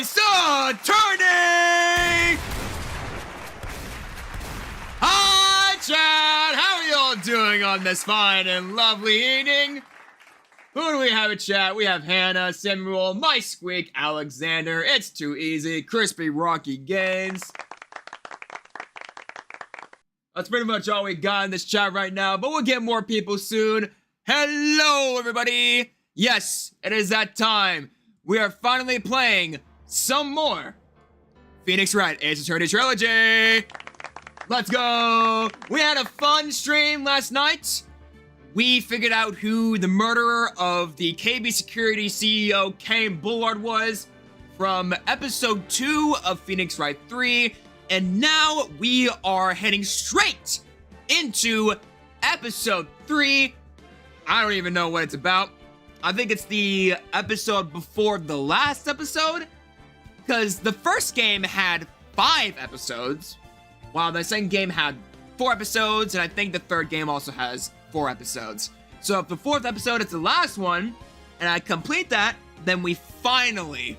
It's attorney! Hi, chat! How are y'all doing on this fine and lovely evening? Who do we have in chat? We have Hannah, Samuel, My Squeak, Alexander, It's Too Easy, Crispy Rocky Games. That's pretty much all we got in this chat right now, but we'll get more people soon. Hello, everybody! Yes, it is that time. We are finally playing some more Phoenix Wright Ace Attorney Trilogy. Let's go! We had a fun stream last night. We figured out who the murderer of the KB Security CEO Kane Bullard was from episode 2 of Phoenix Wright 3. And now we are heading straight into episode 3. I don't even know what it's about. I think it's the episode before the last episode, because the first game had 5 episodes, while the second game had 4 episodes, and I think the third game also has 4 episodes. So if the 4th episode is the last one, and I complete that, then we finally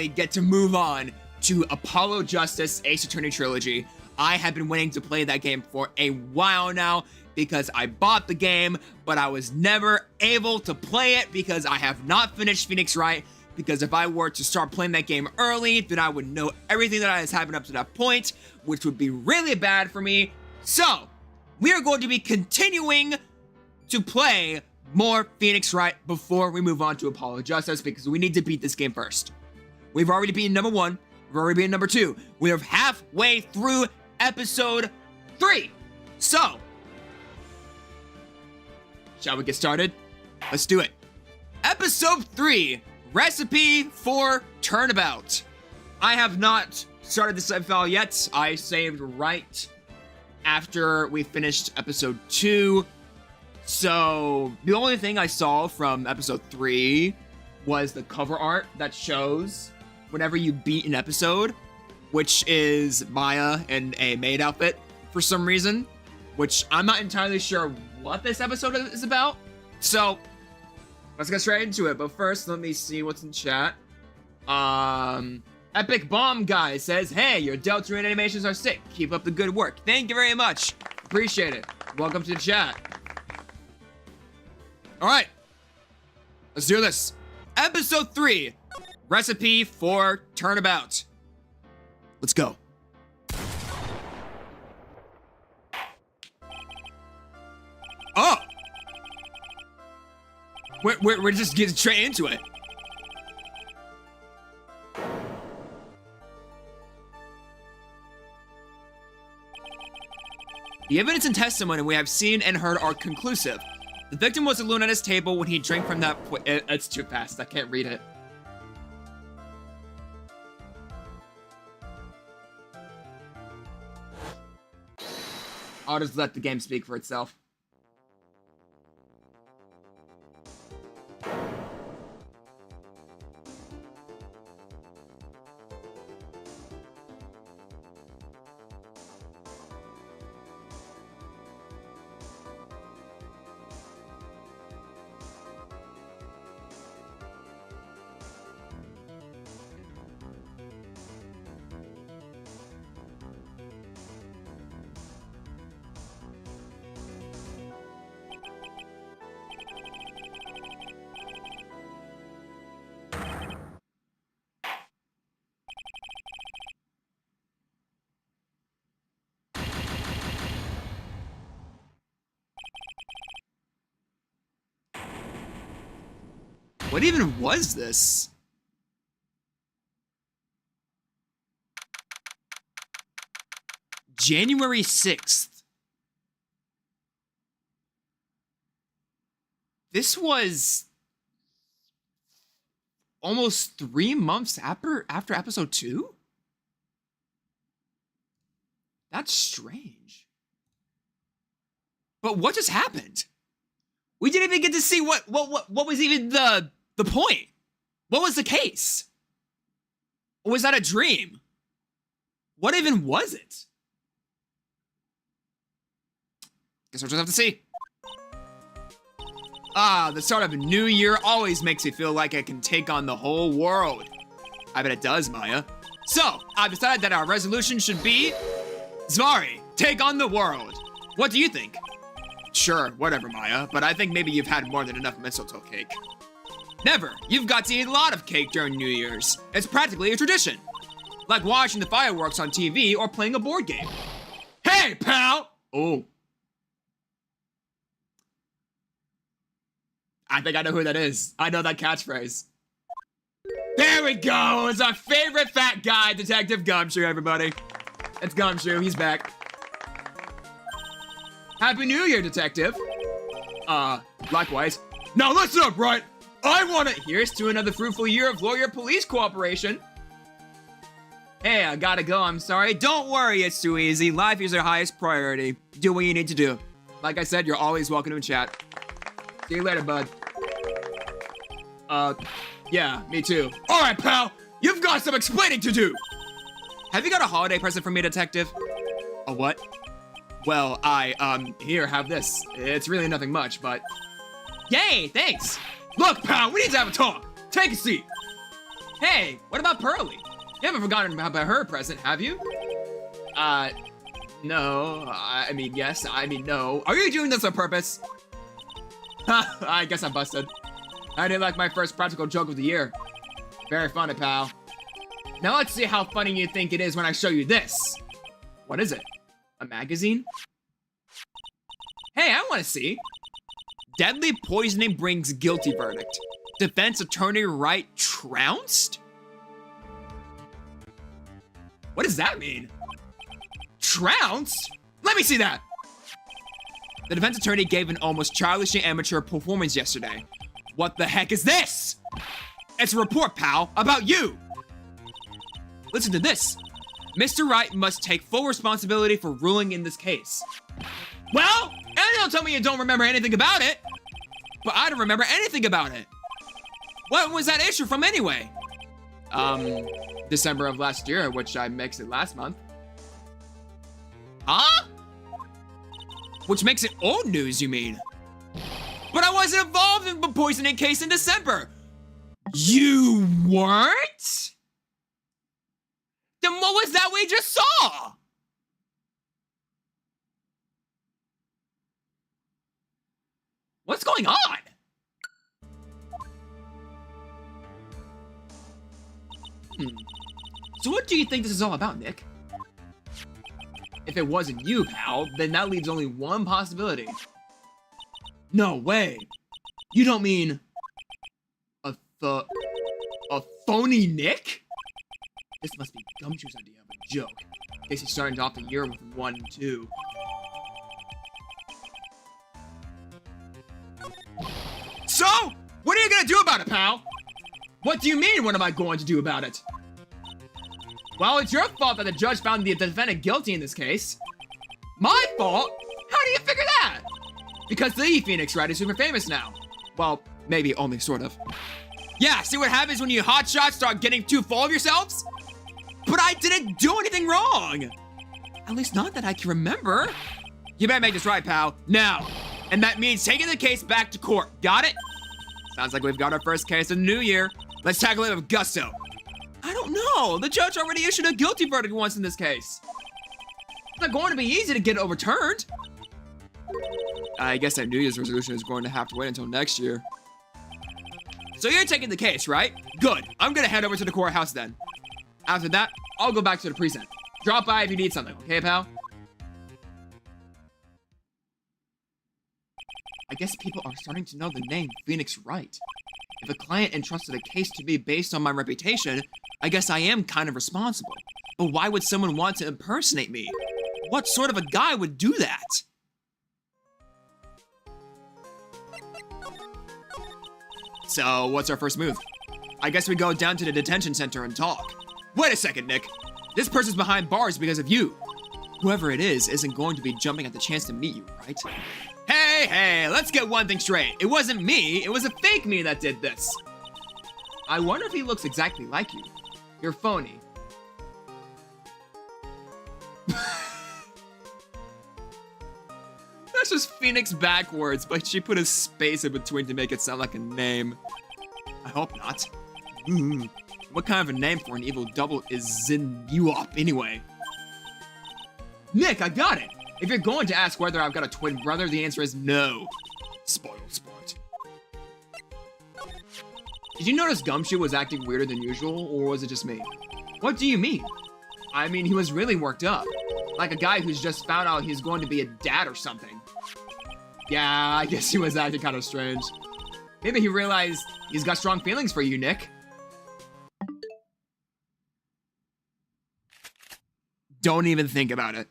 get to move on to Apollo Justice Ace Attorney Trilogy. I have been waiting to play that game for a while now, because I bought the game, but I was never able to play it because I have not finished Phoenix Wright. Because if I were to start playing that game early, then I would know everything that has happened up to that point, which would be really bad for me. So, we are going to be continuing to play more Phoenix Wright before we move on to Apollo Justice, because we need to beat this game first. We've already beaten number 1, we've already beaten number 2. We are halfway through episode 3. So, shall we get started? Let's do it. Episode 3, Recipe for Turnabout. I have not started this save file yet. I saved right after we finished episode 2. So the only thing I saw from episode 3 was the cover art that shows whenever you beat an episode, which is Maya in a maid outfit for some reason, which I'm not entirely sure what this episode is about. So let's get straight into it. But first, let me see what's in chat. Epic Bomb Guy says, hey, your Delta animations are sick. Keep up the good work. Thank you very much. Appreciate it. Welcome to the chat. All right, let's do this. Episode 3, Recipe for Turnabout. Let's go. Oh! We're just getting straight into it. The evidence and testimony we have seen and heard are conclusive. The victim was alone at his table when he drank from that it's too fast, I can't read it. I'll just let the game speak for itself. What even was this? January 6th. This was almost 3 months after episode 2? That's strange. But what just happened? We didn't even get to see what was even the point. What was the case? Or was that a dream? What even was it? Guess we'll just have to see. Ah, the start of a new year always makes me feel like I can take on the whole world. I bet it does, Maya. So, I've decided that our resolution should be Zvari, take on the world. What do you think? Sure, whatever, Maya, but I think maybe you've had more than enough mistletoe cake. Never. You've got to eat a lot of cake during New Year's. It's practically a tradition. Like watching the fireworks on TV or playing a board game. Hey, pal! Oh. I think I know who that is. I know that catchphrase. There we go! It's our favorite fat guy, Detective Gumshoe, everybody. It's Gumshoe, he's back. Happy New Year, Detective. Likewise. Now listen up, Wright! Here's to another fruitful year of lawyer-police cooperation. Hey, I gotta go, I'm sorry. Don't worry, it's too easy. Life is our highest priority. Do what you need to do. Like I said, you're always welcome to chat. See you later, bud. Yeah, me too. Alright, pal! You've got some explaining to do! Have you got a holiday present for me, Detective? A what? Well, here, have this. It's really nothing much, but... Yay, thanks! Look, pal, we need to have a talk! Take a seat! Hey, what about Pearly? You haven't forgotten about her present, have you? No. I mean, yes. I mean, no. Are you doing this on purpose? Ha, I guess I busted. I didn't like my first practical joke of the year. Very funny, pal. Now let's see how funny you think it is when I show you this. What is it? A magazine? Hey, I want to see. Deadly poisoning brings guilty verdict. Defense attorney Wright trounced? What does that mean? Trounced? Let me see that. The defense attorney gave an almost childishly amateur performance yesterday. What the heck is this? It's a report, pal, about you. Listen to this. Mr. Wright must take full responsibility for ruling in this case. Well, and don't tell me you don't remember anything about it. But I don't remember anything about it. What was that issue from anyway? December of last year, which I mixed it last month. Huh? Which makes it old news, you mean? But I wasn't involved in the poisoning case in December. You weren't? Then what was that we just saw? What's going on? So what do you think this is all about, Nick? If it wasn't you, pal, then that leaves only one possibility. No way. You don't mean a phony Nick? This must be Gumshoe's idea of a joke. In case he's starting off the year with 1 and 2. So, what are you gonna do about it, pal? What do you mean, what am I going to do about it? Well, it's your fault that the judge found the defendant guilty in this case. My fault? How do you figure that? Because the Phoenix Wright is super famous now. Well, maybe only sort of. Yeah, see what happens when you hotshots start getting too full of yourselves? But I didn't do anything wrong. At least not that I can remember. You better make this right, pal. Now. And that means taking the case back to court. Got it? Sounds like we've got our first case of the new year. Let's tackle it with gusto. I don't know. The judge already issued a guilty verdict once in this case. It's not going to be easy to get it overturned. I guess that New Year's resolution is going to have to wait until next year. So you're taking the case, right? Good. I'm gonna head over to the courthouse then. After that, I'll go back to the precinct. Drop by if you need something, okay, pal? I guess people are starting to know the name Phoenix Wright. If a client entrusted a case to me based on my reputation, I guess I am kind of responsible. But why would someone want to impersonate me? What sort of a guy would do that? So, what's our first move? I guess we go down to the detention center and talk. Wait a second, Nick. This person's behind bars because of you. Whoever it is isn't going to be jumping at the chance to meet you, right? Hey, let's get one thing straight. It wasn't me, it was a fake me that did this. I wonder if he looks exactly like you. You're phony. That's just Phoenix backwards, but she put a space in between to make it sound like a name. I hope not. What kind of a name for an evil double is Zinguop anyway? Nick, I got it! If you're going to ask whether I've got a twin brother, the answer is no. Spoiled sport. Did you notice Gumshoe was acting weirder than usual, or was it just me? What do you mean? I mean, he was really worked up. Like a guy who's just found out he's going to be a dad or something. Yeah, I guess he was acting kind of strange. Maybe he realized he's got strong feelings for you, Nick. Don't even think about it.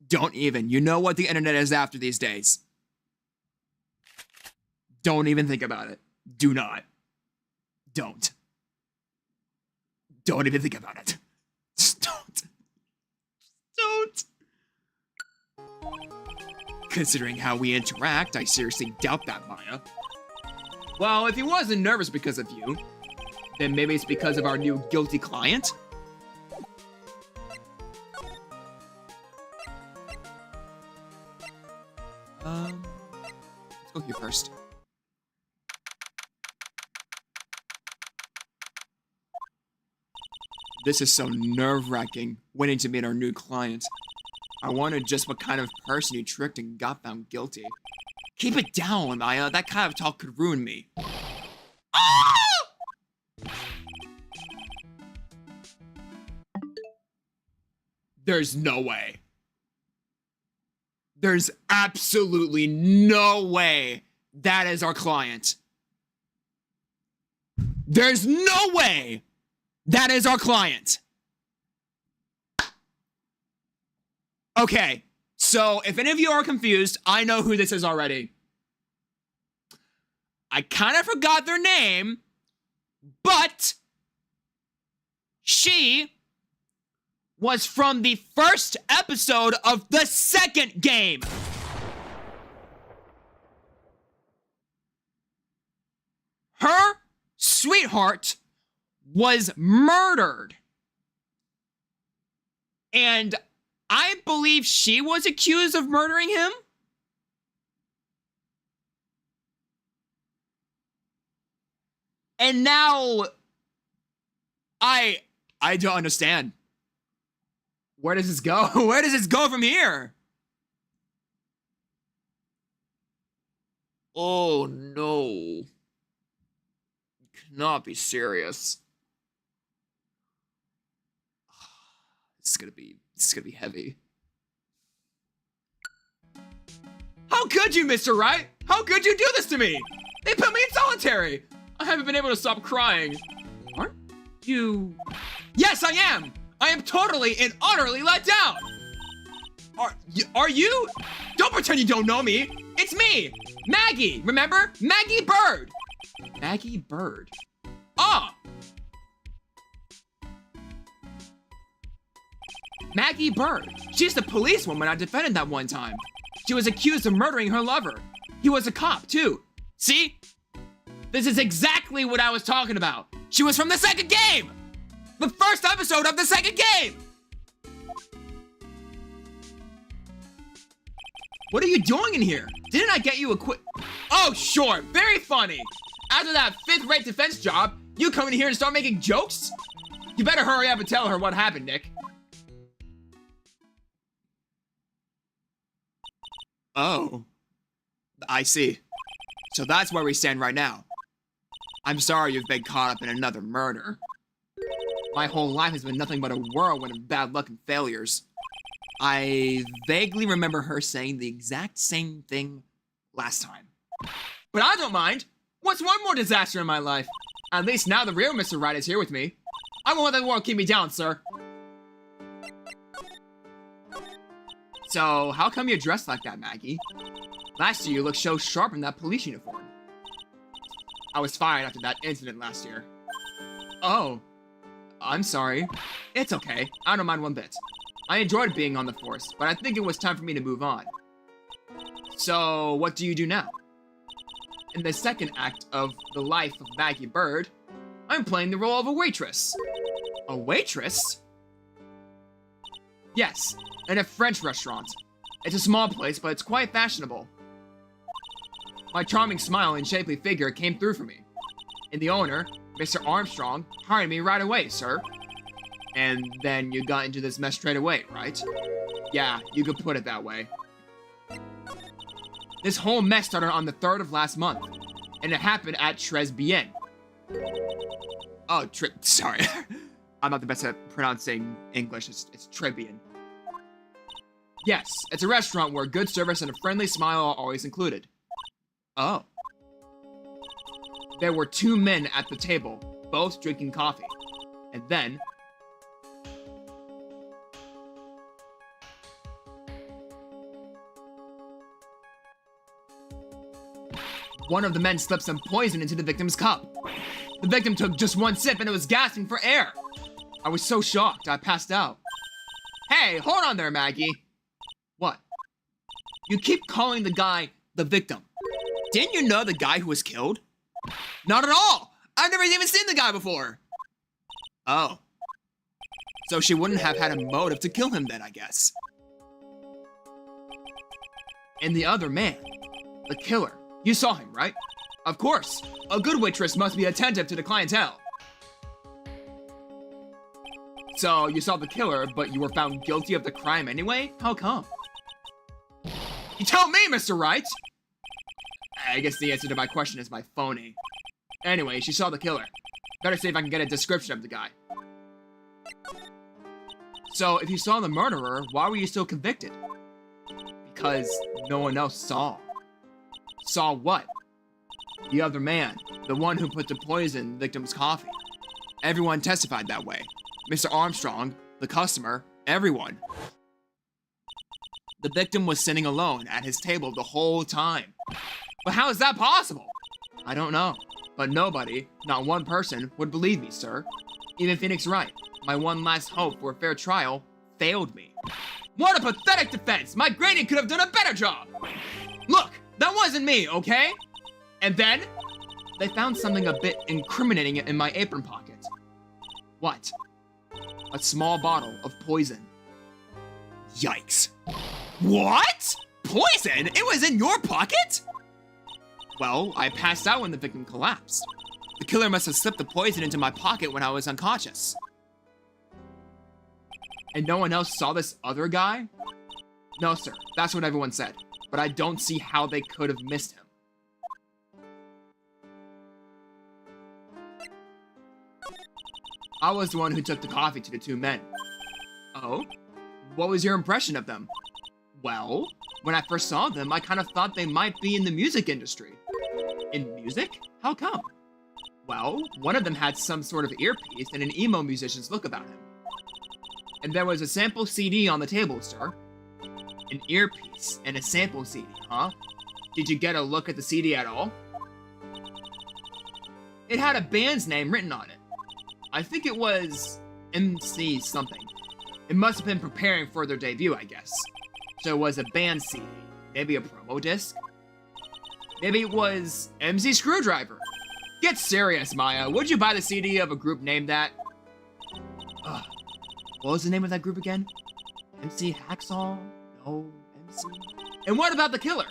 Don't even. You know what the internet is after these days. Don't even think about it. Do not. Don't. Don't even think about it. Just don't. Don't. Considering how we interact, I seriously doubt that, Maya. Well, if he wasn't nervous because of you, then maybe it's because of our new guilty client? Let's go here first. This is so nerve-wracking, waiting to meet our new client. I wondered just what kind of person you tricked and got found guilty. Keep it down, Maya. That kind of talk could ruin me. Ah! There's no way. There's absolutely no way that is our client. There's no way that is our client. Okay, so if any of you are confused, I know who this is already. I kind of forgot their name, but she was from the first episode of the second game. Her sweetheart was murdered. And I believe she was accused of murdering him. And now I don't understand. Where does this go? Where does this go from here? Oh no. You cannot be serious. This is gonna be heavy. How could you, Mr. Wright? How could you do this to me? They put me in solitary. I haven't been able to stop crying. Aren't you? Yes, I am. I am totally and utterly let down. Are you? Don't pretend you don't know me. It's me, Maggie. Remember? Maggie Bird. Maggie Bird. Ah. Maggie Bird. She's the policewoman I defended that one time. She was accused of murdering her lover. He was a cop, too. See? This is exactly what I was talking about. She was from the second game! The first episode of the second game! What are you doing in here? Didn't I get you a quick... Oh, sure. Very funny. After that fifth-rate defense job, you come in here and start making jokes? You better hurry up and tell her what happened, Nick. Oh. I see. So that's where we stand right now. I'm sorry you've been caught up in another murder. My whole life has been nothing but a whirlwind of bad luck and failures. I vaguely remember her saying the exact same thing last time. But I don't mind. What's one more disaster in my life? At least now the real Mr. Wright is here with me. I won't let the world keep me down, sir. So, how come you're dressed like that, Maggie? Last year you looked so sharp in that police uniform. I was fired after that incident last year. Oh. I'm sorry. It's okay. I don't mind one bit. I enjoyed being on the force, but I think it was time for me to move on. So, what do you do now? In the second act of The Life of Maggie Bird, I'm playing the role of a waitress. A waitress? Yes, in a French restaurant. It's a small place, but it's quite fashionable. My charming smile and shapely figure came through for me. And the owner, Mr. Armstrong hired me right away, sir. And then you got into this mess straight away, right? Yeah, you could put it that way. This whole mess started on the 3rd of last month, and it happened at Tres Bien. Oh, sorry. I'm not the best at pronouncing English. It's Trebian. Yes, it's a restaurant where good service and a friendly smile are always included. Oh. There were 2 men at the table, both drinking coffee. And then... one of the men slipped some poison into the victim's cup. The victim took just 1 sip and it was gasping for air. I was so shocked, I passed out. Hey, hold on there, Maggie. What? You keep calling the guy the victim. Didn't you know the guy who was killed? Not at all! I've never even seen the guy before! Oh. So she wouldn't have had a motive to kill him then, I guess. And the other man, the killer, you saw him, right? Of course. A good waitress must be attentive to the clientele. So, you saw the killer, but you were found guilty of the crime anyway? How come? You tell me, Mr. Wright! I guess the answer to my question is my phony. Anyway, she saw the killer. Better see if I can get a description of the guy. So, if you saw the murderer, why were you still convicted? Because no one else saw. Saw what? The other man. The one who put the poison in the victim's coffee. Everyone testified that way. Mr. Armstrong, the customer, everyone. The victim was sitting alone at his table the whole time. But how is that possible? I don't know. But nobody, not one person, would believe me, sir. Even Phoenix Wright, my one last hope for a fair trial, failed me. What a pathetic defense! My granny could have done a better job! Look, that wasn't me, okay? And then, they found something a bit incriminating in my apron pocket. What? A small bottle of poison. Yikes. What? Poison? It was in your pocket? Well, I passed out when the victim collapsed. The killer must have slipped the poison into my pocket when I was unconscious. And no one else saw this other guy? No, sir. That's what everyone said. But I don't see how they could have missed him. I was the one who took the coffee to the 2 men. Oh? What was your impression of them? Well, when I first saw them, I kind of thought they might be in the music industry. In music? How come? Well, one of them had some sort of earpiece and an emo musician's look about him. And there was a sample CD on the table, sir. An earpiece and a sample CD, huh? Did you get a look at the CD at all? It had a band's name written on it. I think it was MC something. It must have been preparing for their debut, I guess. So it was a band CD. Maybe a promo disc? Maybe it was MC Screwdriver. Get serious, Maya. Would you buy the CD of a group named that? Ugh. What was the name of that group again? MC Hacksaw? No, MC? And what about the killer?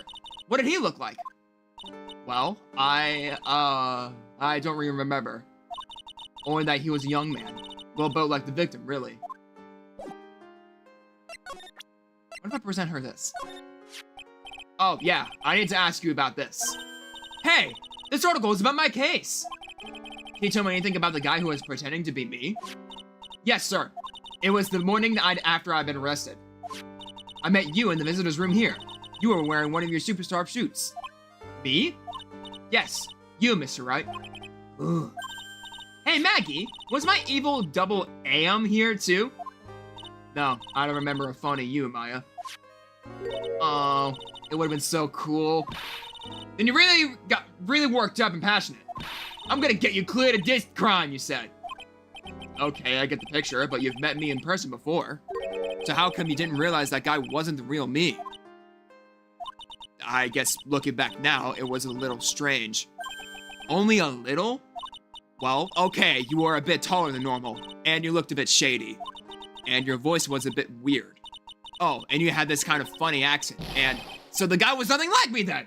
What did he look like? Well, I don't really remember. Only that he was a young man. Well, about like the victim, really. What if I present her this? Oh, yeah, I need to ask you about this. Hey, this article is about my case. Can you tell me anything about the guy who was pretending to be me? Yes, sir. It was the morning after I'd been arrested. I met you in the visitor's room here. You were wearing one of your superstar suits. Me? Yes, you, Mr. Wright. Ugh. Hey, Maggie, was my evil double AM here, too? No, I don't remember a phony you, Maya. Oh, it would have been so cool. Then you really got worked up and passionate. I'm gonna get you cleared of this crime, you said. Okay, I get the picture, but you've met me in person before. So how come you didn't realize that guy wasn't the real me? I guess looking back now, it was a little strange. Only a little? Well, okay, you were a bit taller than normal, and you looked a bit shady. And your voice was a bit weird. Oh, and you had this kind of funny accent, and so the guy was nothing like me then!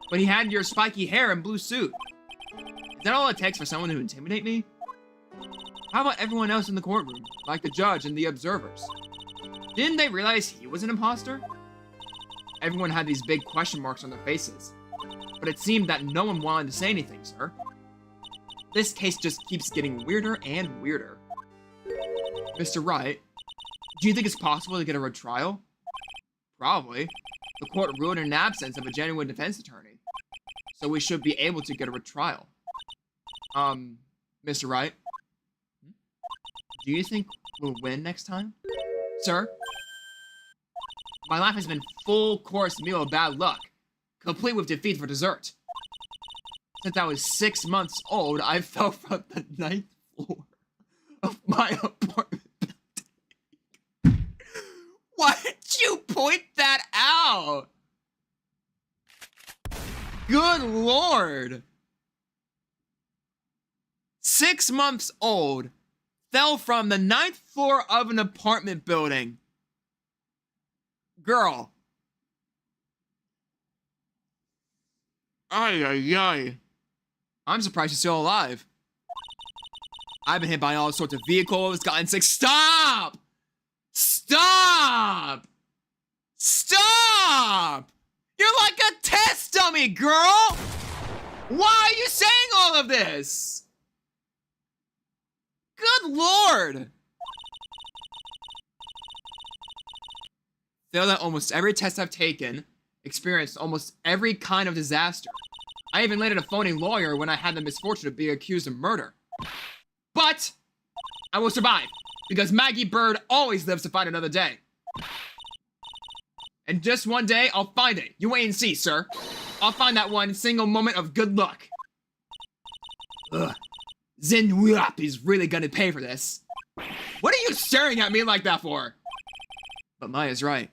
But he had your spiky hair and blue suit. Is that all it takes for someone to intimidate me? How about everyone else in the courtroom, like the judge and the observers? Didn't they realize he was an imposter? Everyone had these big question marks on their faces, but it seemed that no one wanted to say anything, sir. This case just keeps getting weirder and weirder. Mr. Wright, do you think it's possible to get a retrial? Probably. The court ruled in an absence of a genuine defense attorney, so we should be able to get a retrial. Mr. Wright, do you think we'll win next time? Sir? My life has been full course meal of bad luck, complete with defeat for dessert. Since I was 6 months old, I fell from the 9th floor of my apartment building. Why did you point that out? Good Lord. 6 months old, fell from the 9th floor of an apartment building. Girl. Ay, ay, ay. I'm surprised you're still alive. I've been hit by all sorts of vehicles, gotten sick. Stop! Stop! Stop! You're like a test dummy, girl! Why are you saying all of this? Good Lord! Failed at almost every test I've taken, experienced almost every kind of disaster. I even landed a phony lawyer when I had the misfortune to be accused of murder. But I will survive, because Maggie Bird always lives to fight another day. And just one day, I'll find it. You wait and see, sir. I'll find that one single moment of good luck. Ugh. Zinwup is really gonna pay for this. What are you staring at me like that for? But Maya's right.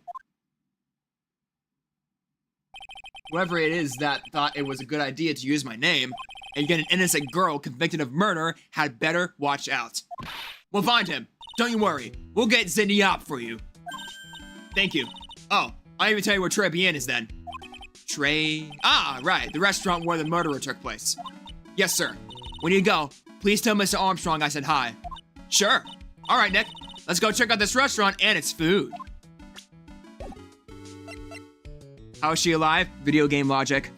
Whoever it is that thought it was a good idea to use my name and get an innocent girl convicted of murder had better watch out. We'll find him. Don't you worry. We'll get Zinwup for you. Thank you. Oh, I'll even tell you where Trebian is then. Ah, right. The restaurant where the murder took place. Yes, sir. When you go, please tell Mr. Armstrong I said hi. Sure. All right, Nick. Let's go check out this restaurant and its food. How is she alive? Video game logic.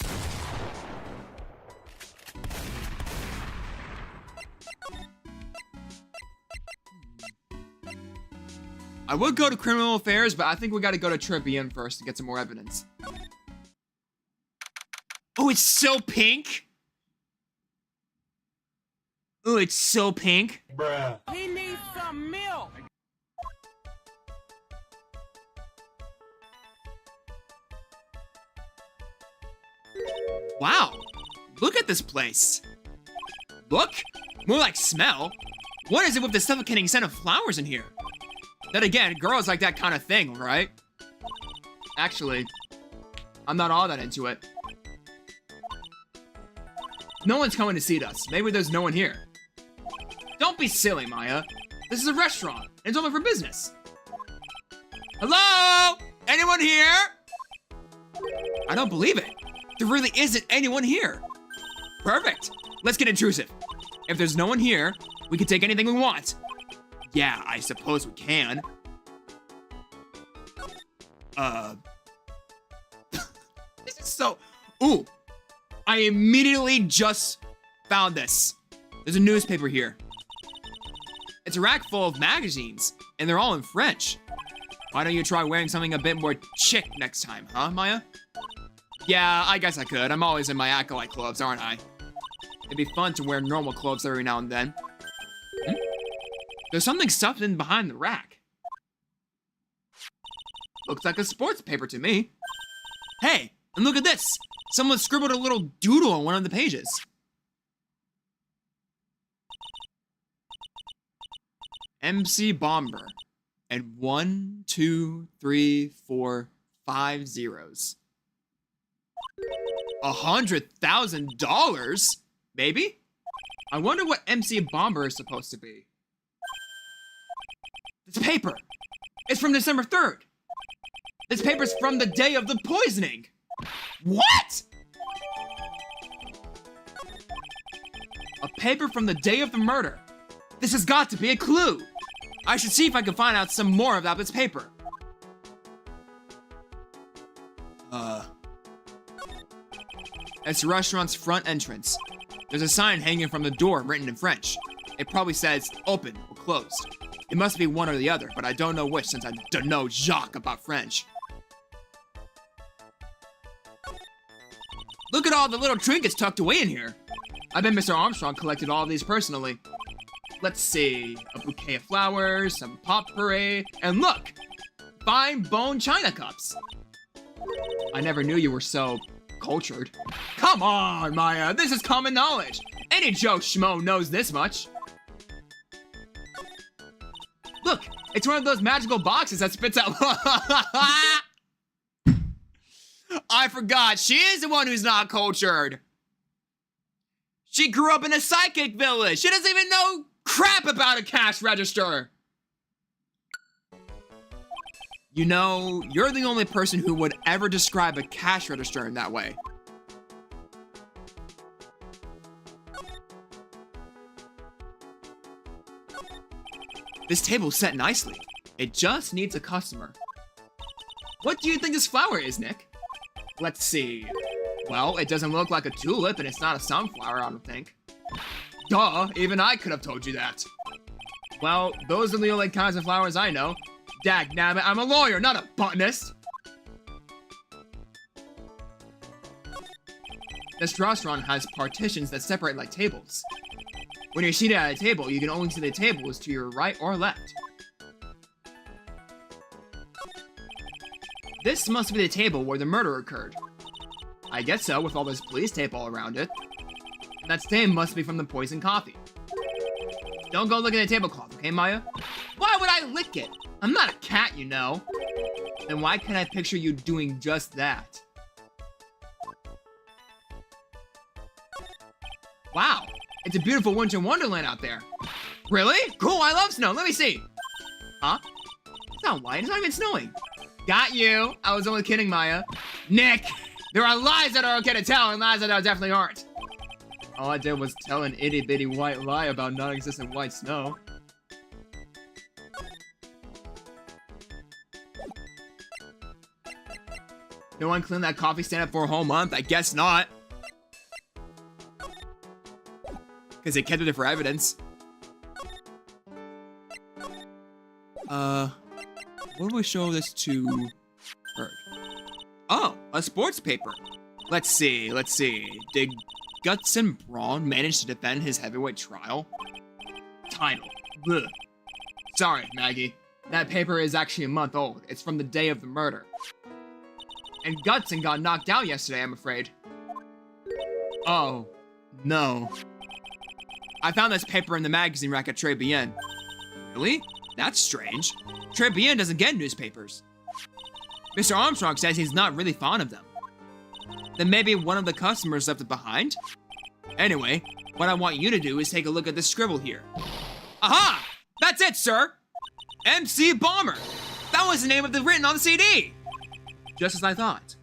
I would go to criminal affairs, but I think we gotta go to Tribune first to get some more evidence. Oh, it's so pink. Oh, it's so pink. Bruh. He needs some milk. Wow, look at this place. Look? More like smell. What is it with the suffocating scent of flowers in here? Then again, girls like that kind of thing, right? Actually, I'm not all that into it. No one's coming to see us. Maybe there's no one here. Don't be silly, Maya. This is a restaurant, and it's only for business. Hello? Anyone here? I don't believe it. There really isn't anyone here. Perfect. Let's get intrusive. If there's no one here, we can take anything we want. Yeah, I suppose we can. This is so... Ooh. I immediately just found this. There's a newspaper here. It's a rack full of magazines, and they're all in French. Why don't you try wearing something a bit more chic next time, huh, Maya? Yeah, I guess I could. I'm always in my acolyte clothes, aren't I? It'd be fun to wear normal clothes every now and then. There's something stuffed in behind the rack. Looks like a sports paper to me. Hey, and look at this. Someone scribbled a little doodle on one of the pages. MC Bomber. And 1, 2, 3, 4, 5 zeros. $100,000? Maybe? I wonder what MC Bomber is supposed to be. This paper! It's from December 3rd! This paper's from the day of the poisoning! What?! paper from the day of the murder. This has got to be a clue. I should see if I can find out some more about this paper. It's the restaurant's front entrance. There's a sign hanging from the door written in French. It probably says open or closed. It must be one or the other, but I don't know which since I don't know Jacques about French. Look at all the little trinkets tucked away in here. I bet Mr. Armstrong collected all of these personally. Let's see, a bouquet of flowers, some potpourri, and look! Fine bone china cups. I never knew you were so cultured. Come on, Maya, this is common knowledge. Any Joe Schmo knows this much. Look, it's one of those magical boxes that spits out. I forgot, she is the one who's not cultured. She grew up in a psychic village. She doesn't even know crap about a cash register. You know, you're the only person who would ever describe a cash register in that way. This table's set nicely. It just needs a customer. What do you think this flower is, Nick? Let's see. Well, it doesn't look like a tulip and it's not a sunflower, I don't think. Duh, even I could have told you that. Well, those are the only kinds of flowers I know. Dagnabbit, I'm a lawyer, not a botanist. This restaurant has partitions that separate like tables. When you're seated at a table, you can only see the tables to your right or left. This must be the table where the murder occurred. I guess so, with all this police tape all around it. That stain must be from the poisoned coffee. Don't go look at the tablecloth, okay, Maya? Why would I lick it? I'm not a cat, you know. Then why can't I picture you doing just that? Wow, it's a beautiful winter wonderland out there. Really? Cool, I love snow. Let me see. Huh? It's not white, it's not even snowing. Got you. I was only kidding, Maya. Nick, there are lies that are okay to tell and lies that definitely aren't. All I did was tell an itty-bitty white lie about non-existent white snow. No one cleaned that coffee stand up for a whole month? I guess not. Because they kept it for evidence. What do we show this to Bird? Oh, a sports paper. Let's see. Did Gutson Braun manage to defend his heavyweight trial? Title. Blech. Sorry, Maggie. That paper is actually a month old. It's from the day of the murder. And Gutson got knocked out yesterday, I'm afraid. Oh, no. I found this paper in the magazine rack at Trebien. Really? That's strange. Trebien doesn't get newspapers. Mr. Armstrong says he's not really fond of them. Then maybe one of the customers left it behind? Anyway, what I want you to do is take a look at this scribble here. Aha! That's it, sir! MC Bomber! That was the name of the written on the CD! Just as I thought.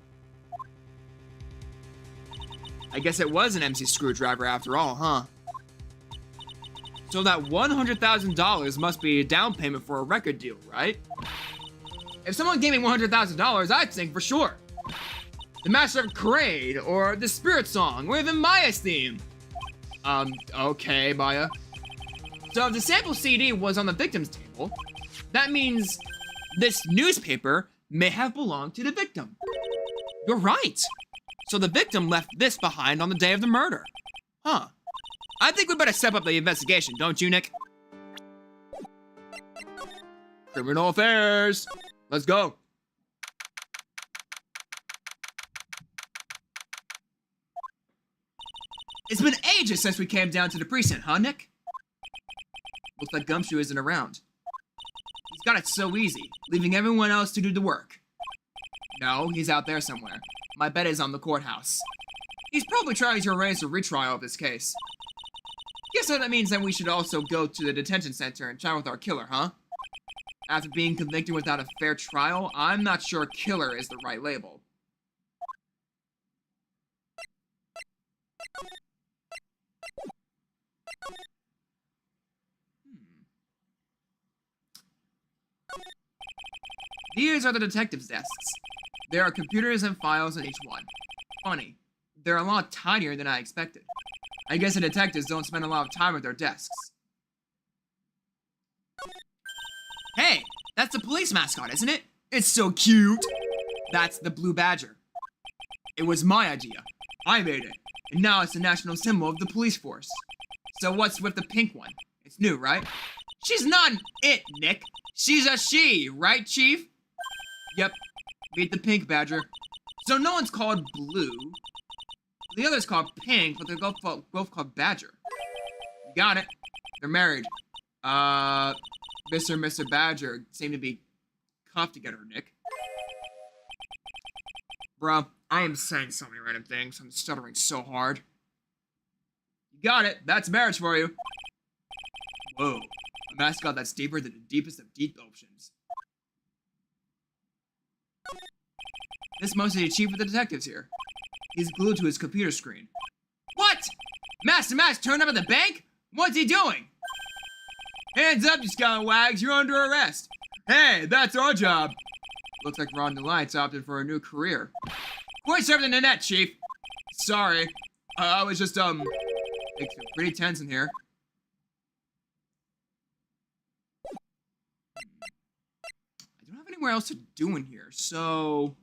I guess it was an MC Screwdriver after all, huh? So that $100,000 must be a down payment for a record deal, right? If someone gave me $100,000, I'd think for sure. The Master of Parade, or the Spirit Song, or even Maya's theme. Okay, Maya. So if the sample CD was on the victim's table, that means this newspaper may have belonged to the victim. You're right. So the victim left this behind on the day of the murder. Huh. I think we better step up the investigation, don't you, Nick? Criminal affairs. Let's go. It's been ages since we came down to the precinct, huh, Nick? Looks like Gumshoe isn't around. He's got it so easy, leaving everyone else to do the work. No, he's out there somewhere. My bet is on the courthouse. He's probably trying to arrange a retrial of this case. Guess that means that we should also go to the detention center and chat with our killer, huh? After being convicted without a fair trial, I'm not sure killer is the right label. These are the detectives' desks. There are computers and files on each one. Funny, they're a lot tinier than I expected. I guess the detectives don't spend a lot of time at their desks. Hey, that's the police mascot, isn't it? It's so cute. That's the blue badger. It was my idea. I made it. And now it's the national symbol of the police force. So what's with the pink one? It's new, right? She's not an it, Nick. She's a she, right, Chief? Yep. Meet the pink badger. So no one's called blue. The other's called pink, but they're both called badger. You got it. They're married. Mr. and Mr. Badger seem to be cuffed together, Nick. Bro, I am saying so many random things. I'm stuttering so hard. You got it. That's marriage for you. Whoa. A mascot that's deeper than the deepest of deep oceans. This must be the chief of the detectives here. He's glued to his computer screen. What? Master Max turned up at the bank? What's he doing? Hands up, you scalawags. You're under arrest. Hey, that's our job. Looks like Ron DeLight's opted for a new career. Quit serving the net, Chief. Sorry. I was just, it's pretty tense in here. I don't have anywhere else to do in here, so...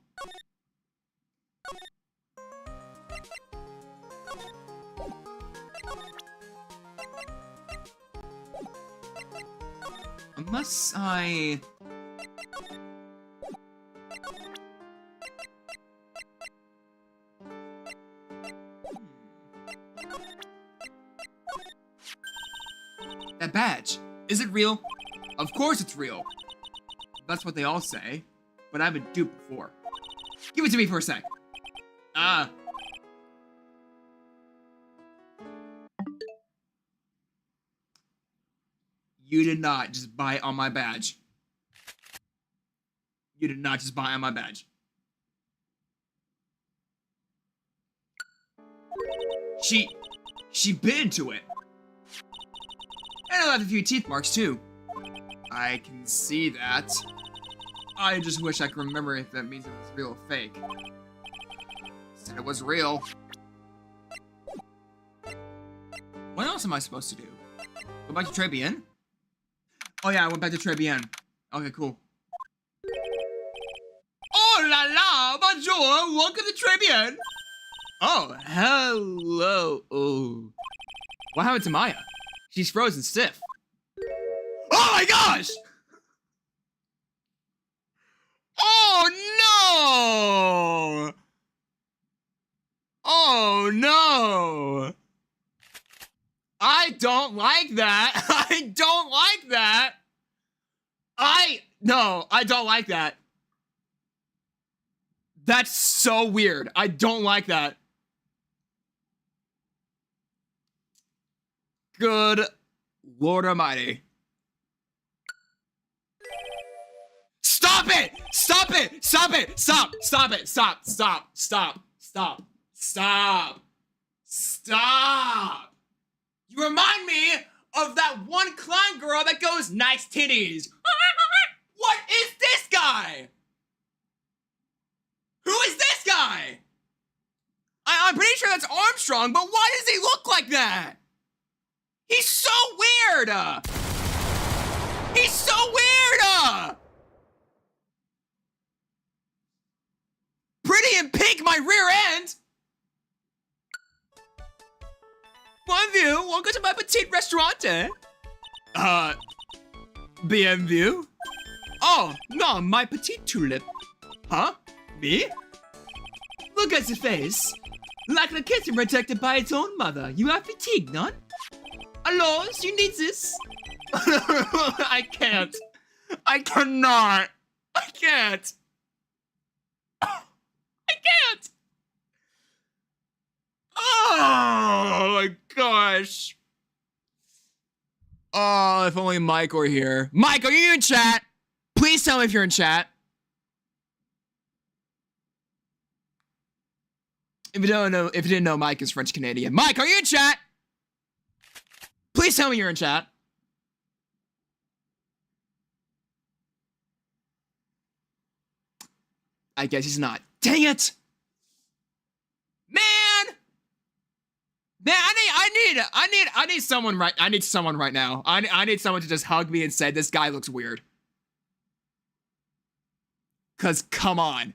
Unless I... That badge, is it real? Of course it's real. That's what they all say, but I've been duped before. Give it to me for a sec. You did not just buy on my badge. You did not just buy on my badge. She bit into it. And I left a few teeth marks too. I can see that. I just wish I could remember if that means it was real or fake. Said it was real. What else am I supposed to do? Go back to Trebien? Oh yeah, I went back to Trebien. Okay, cool. Oh la la! Bonjour! Welcome to Trebien! Oh, hello. Oh. What happened to Maya? She's frozen stiff. Oh my gosh! Oh no! Oh no! I don't like that. I don't like that. No, I don't like that. That's so weird. I don't like that. Good Lord Almighty. Stop it! Stop it! Stop it! Stop! Stop it! Stop! Stop! Stop! Stop! Stop! Stop! You remind me of that one clown girl that goes, nice titties. What is this guy? Who is this guy? I'm pretty sure that's Armstrong, but why does he look like that? He's so weird! He's so weird! Pretty in pink, my rear end! Bonjour, welcome to my petite restaurante. Bienvenue? Oh, no, my petite tulip. Huh? Me? Look at your face. Like a kitten protected by its own mother. You are fatigued, none? Alors, you need this? I can't. I cannot. I can't. I can't. Oh my gosh. Oh, if only Mike were here. Mike, are you in chat? Please tell me if you're in chat. If you didn't know, Mike is French Canadian. Mike, are you in chat? Please tell me you're in chat. I guess he's not. Dang it! Man! Man, I need someone right. I need someone right now. I need someone to just hug me and say, this guy looks weird. Cause come on.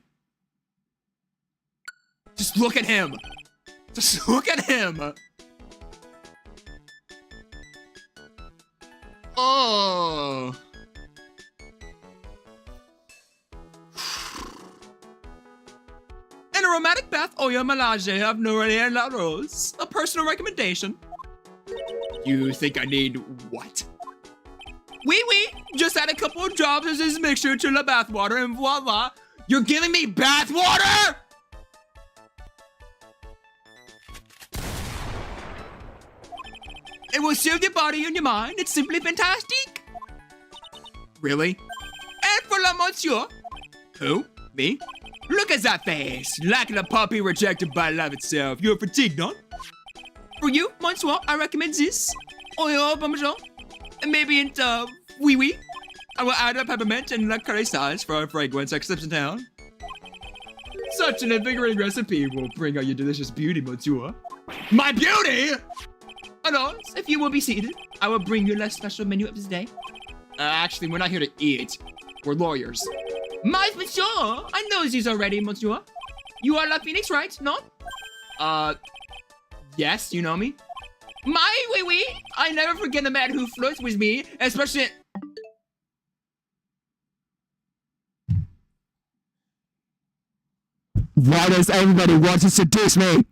Just look at him. Just look at him. Oh. In a romantic bath, Oya Malage of Nourier La Rose. A personal recommendation. You think I need what? Oui, just add a couple of drops of this mixture to the bath water and voila. You're giving me bath water? It will soothe your body and your mind. It's simply fantastic. Really? And for la monsieur. Who? Me? Look at that face. Like a puppy rejected by love itself. You're fatigued, no? For you, monsieur, I recommend this. Oil parmesan. And maybe into oui. I will add a peppermint and la caressage for a fragrance except in town. Such an invigorating recipe will bring out your delicious beauty, monsieur. My beauty? Alors, if you will be seated, I will bring you the special menu of this day. Actually, we're not here to eat. We're lawyers. My monsieur, I know these already, monsieur. You are La Phoenix, right? No? Yes, you know me. My oui. I never forget a man who flirts with me, especially. Why does everybody want to seduce me?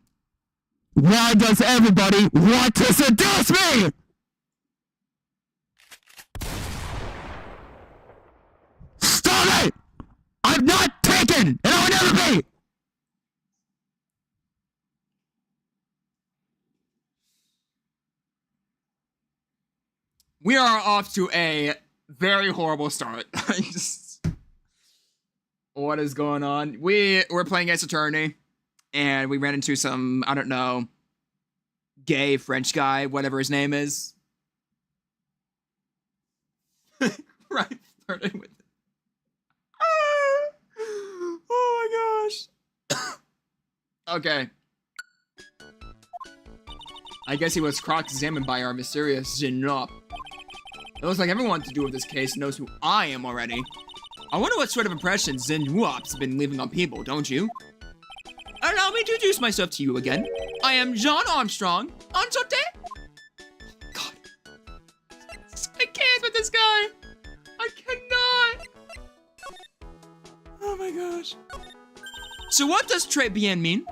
Why does everybody want to seduce me? Stop it! I'm not taken, and I will never be! We are off to a very horrible start. What is going on? We're playing Ace Attorney, and we ran into some, I don't know, gay French guy, whatever his name is. Right, flirting with. Oh my gosh. Okay. I guess he was cross-examined by our mysterious Jinop. It looks like everyone to do with this case knows who I am already. I wonder what sort of impression Zinwop's been leaving on people, don't you? Allow me to introduce myself to you again. I am John Armstrong. Enchanté? God. I can't with this guy. I cannot. Oh my gosh. So what does très bien mean?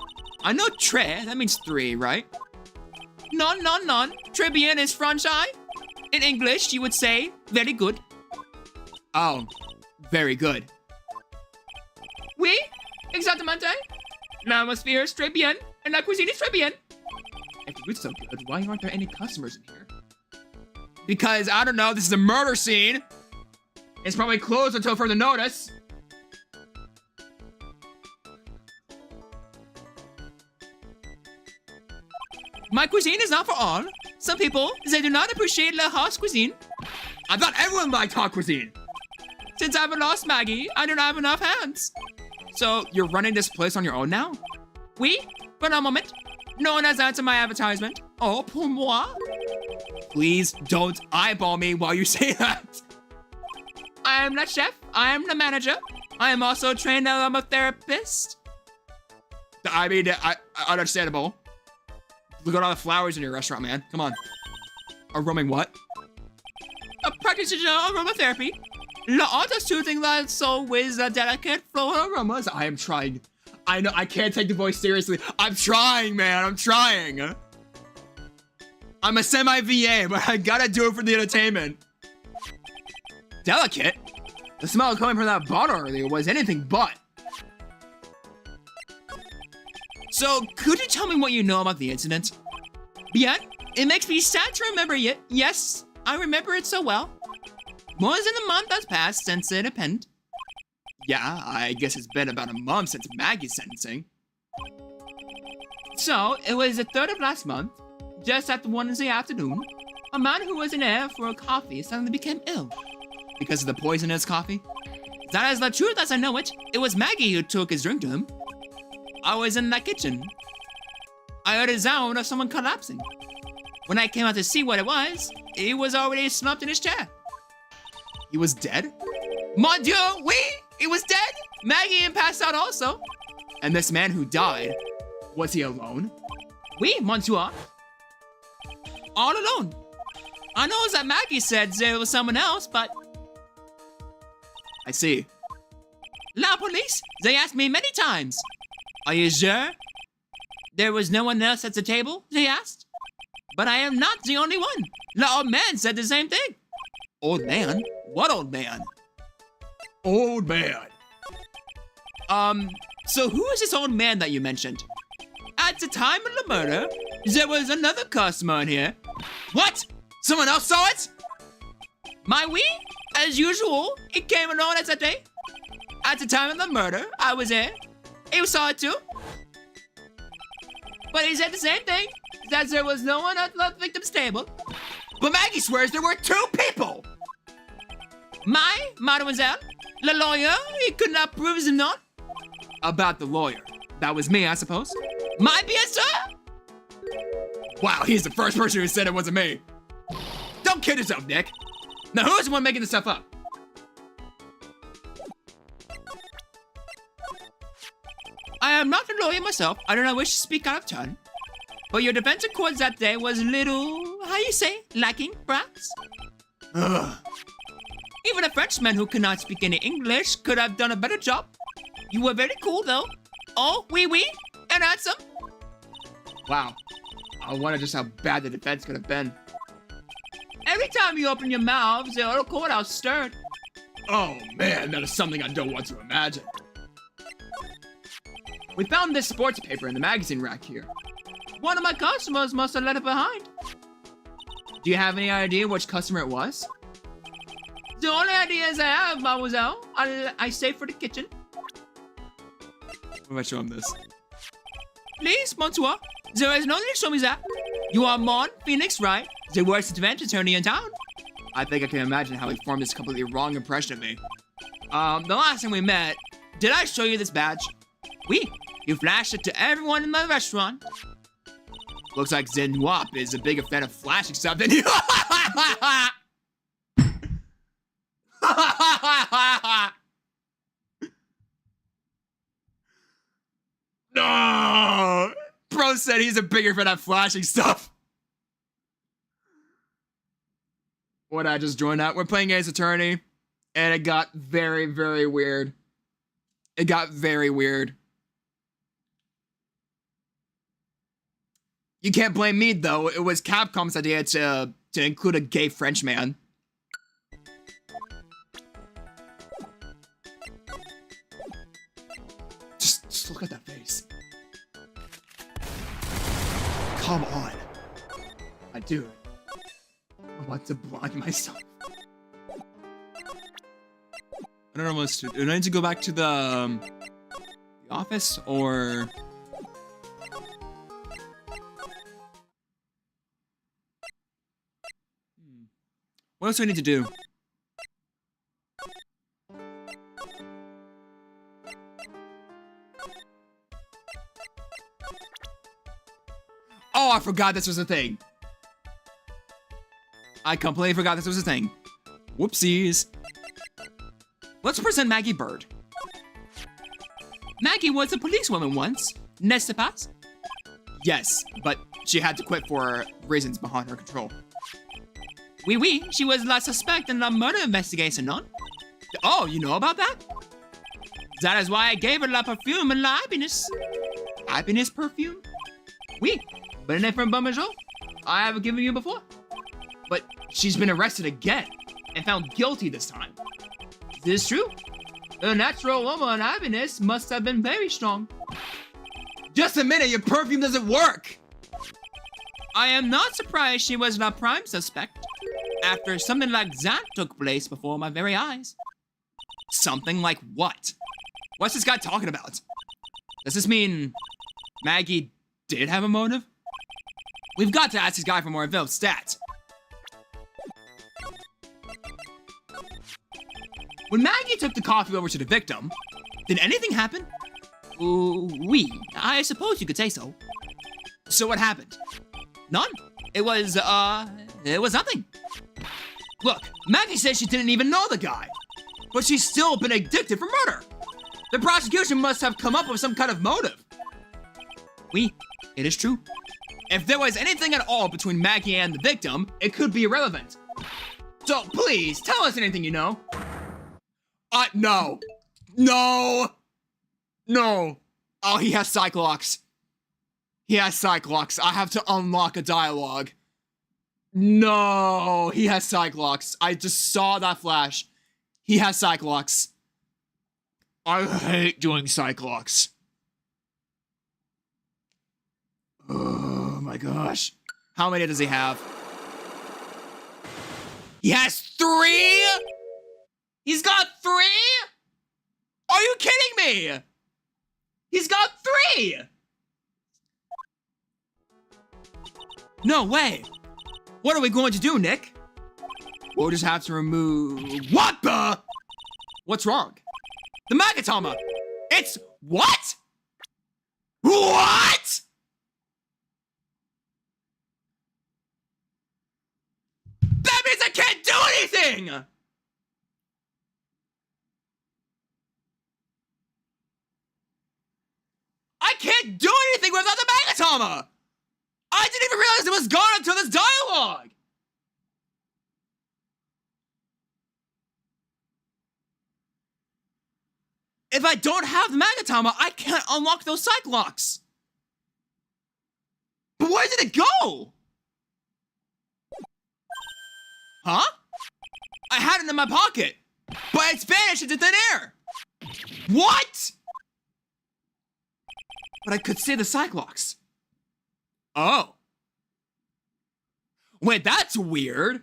I know très, that means 3, right? Non. Très bien is French-I. In English, you would say, very good. Oh, very good. Oui, exactamente. L'atmosphere is très bien, and la cuisine is très bien. If it's so good, why aren't there any customers in here? Because, I don't know, this is a murder scene. It's probably closed until further notice. My cuisine is not for all. Some people, they do not appreciate la haute cuisine. I thought everyone liked hot cuisine. Since I've lost Maggie, I don't have enough hands. So, you're running this place on your own now? Oui, for a moment. No one has answered my advertisement. Oh, pour moi. Please don't eyeball me while you say that. I am the chef. I am the manager. I am also trained aromatherapist. I mean, understandable. Look at all the flowers in your restaurant, man. Come on. Aroming what? A practitioner aromatherapy. La art of soothing the soul with a delicate floral aromas. I am trying. I know, I can't take the voice seriously. I'm trying, man. I'm trying. I'm a semi-VA, but I gotta do it for the entertainment. Delicate? The smell coming from that bottle earlier was anything but. So, could you tell me what you know about the incident? Bien, it makes me sad to remember it. Yes, I remember it so well. More than a month has passed since it happened. Yeah, I guess it's been about a month since Maggie's sentencing. So, it was the 3rd of last month, just at 1 in the afternoon, a man who was in air for a coffee suddenly became ill. Because of the poison in his coffee? That is the truth as I know it. It was Maggie who took his drink to him. I was in that kitchen. I heard a sound of someone collapsing. When I came out to see what it was, he was already slumped in his chair. He was dead? Mon Dieu, oui, he was dead. Maggie had passed out also. And this man who died, was he alone? Oui, monsieur. All alone. I know that Maggie said there was someone else, but... I see. La police, they asked me many times. Are you sure? There was no one else at the table, they asked. But I am not the only one. The old man said the same thing. Old man? What old man? Old man. So who is this old man that you mentioned? At the time of the murder, there was another customer in here. What? Someone else saw it? My oui? As usual, he came alone at that day. At the time of the murder, I was there. He saw it too. But he said the same thing, that there was no one at the victim's table. But Maggie swears there were 2 people. Mademoiselle, the lawyer, he could not prove the none. About the lawyer. That was me, I suppose. My bien sûr. Wow, he's the first person who said it wasn't me. Don't kid yourself, Nick. Now who's the one making this stuff up? I am not a lawyer myself. I do not wish to speak out of turn. But your defense in court that day was a little, how you say, lacking, perhaps? Ugh. Even a Frenchman who could not speak any English could have done a better job. You were very cool, though. Oh, oui, oui, and handsome. Wow. I wonder just how bad the defense could have been. Every time you open your mouth, the whole courthouse stirred. Oh, man, that is something I don't want to imagine. We found this sports paper in the magazine rack here. One of my customers must have left it behind. Do you have any idea which customer it was? The only ideas I have, mademoiselle, I save for the kitchen. What if I show him this? Please, monsieur, there is no need to show me that. You are Mon Phoenix, right? The worst defense attorney in town. I think I can imagine how he formed this completely wrong impression of me. The last time we met, did I show you this badge? Oui, you flashed it to everyone in the restaurant. Looks like Zenwap is a bigger fan of flashing stuff than you. No! Bro said he's a bigger fan of flashing stuff. What I just joined out? We're playing Ace Attorney, and it got very, very weird. It got very weird. You can't blame me, though. It was Capcom's idea to include a gay French man. Just look at that face. Come on. I do. I want to blind myself. I don't know what to do. Do I need to go back to the office, or... What else do I need to do? Oh, I forgot this was a thing. I completely forgot this was a thing. Whoopsies. Let's present Maggie Bird. Maggie was a policewoman once, n'est-ce pas? Yes, but she had to quit for reasons beyond her control. Oui, oui, she was la suspect in the murder investigation, no? Oh, you know about that? That is why I gave her la perfume and la happiness. Happiness perfume? Oui, but in from Bumajol, I have given you before. But she's been arrested again and found guilty this time. This is true. The natural woman happiness must have been very strong. Just a minute, your perfume doesn't work. I am not surprised she was the prime suspect after something like that took place before my very eyes. Something like what? What's this guy talking about? Does this mean Maggie did have a motive? We've got to ask this guy for more info stats. When Maggie took the coffee over to the victim, did anything happen? Oui, I suppose you could say so. So what happened? None. It was nothing. Look, Maggie says she didn't even know the guy, but she's still been addicted for murder. The prosecution must have come up with some kind of motive. Oui, it is true. If there was anything at all between Maggie and the victim, it could be irrelevant. So please, tell us anything you know. No. No. No. Oh, he has Cyclops. He has Cyclops. I have to unlock a dialogue. No, he has Cyclops. I just saw that flash. He has Cyclops. I hate doing Cyclops. Oh my gosh. How many does he have? He has 3? He's got 3? Are you kidding me? He's got 3! No way. What are we going to do, Nick? We'll just have to remove... What the? What's wrong? The Magatama. It's... What? What? That means I can't do anything! I can't do anything without the Magatama! I didn't even realize it was gone until this dialogue! If I don't have the Magatama, I can't unlock those Cyclops! But where did it go? Huh? I had it in my pocket, but it's vanished into thin air! What? But I could see the Cyclops. Oh. Wait, that's weird.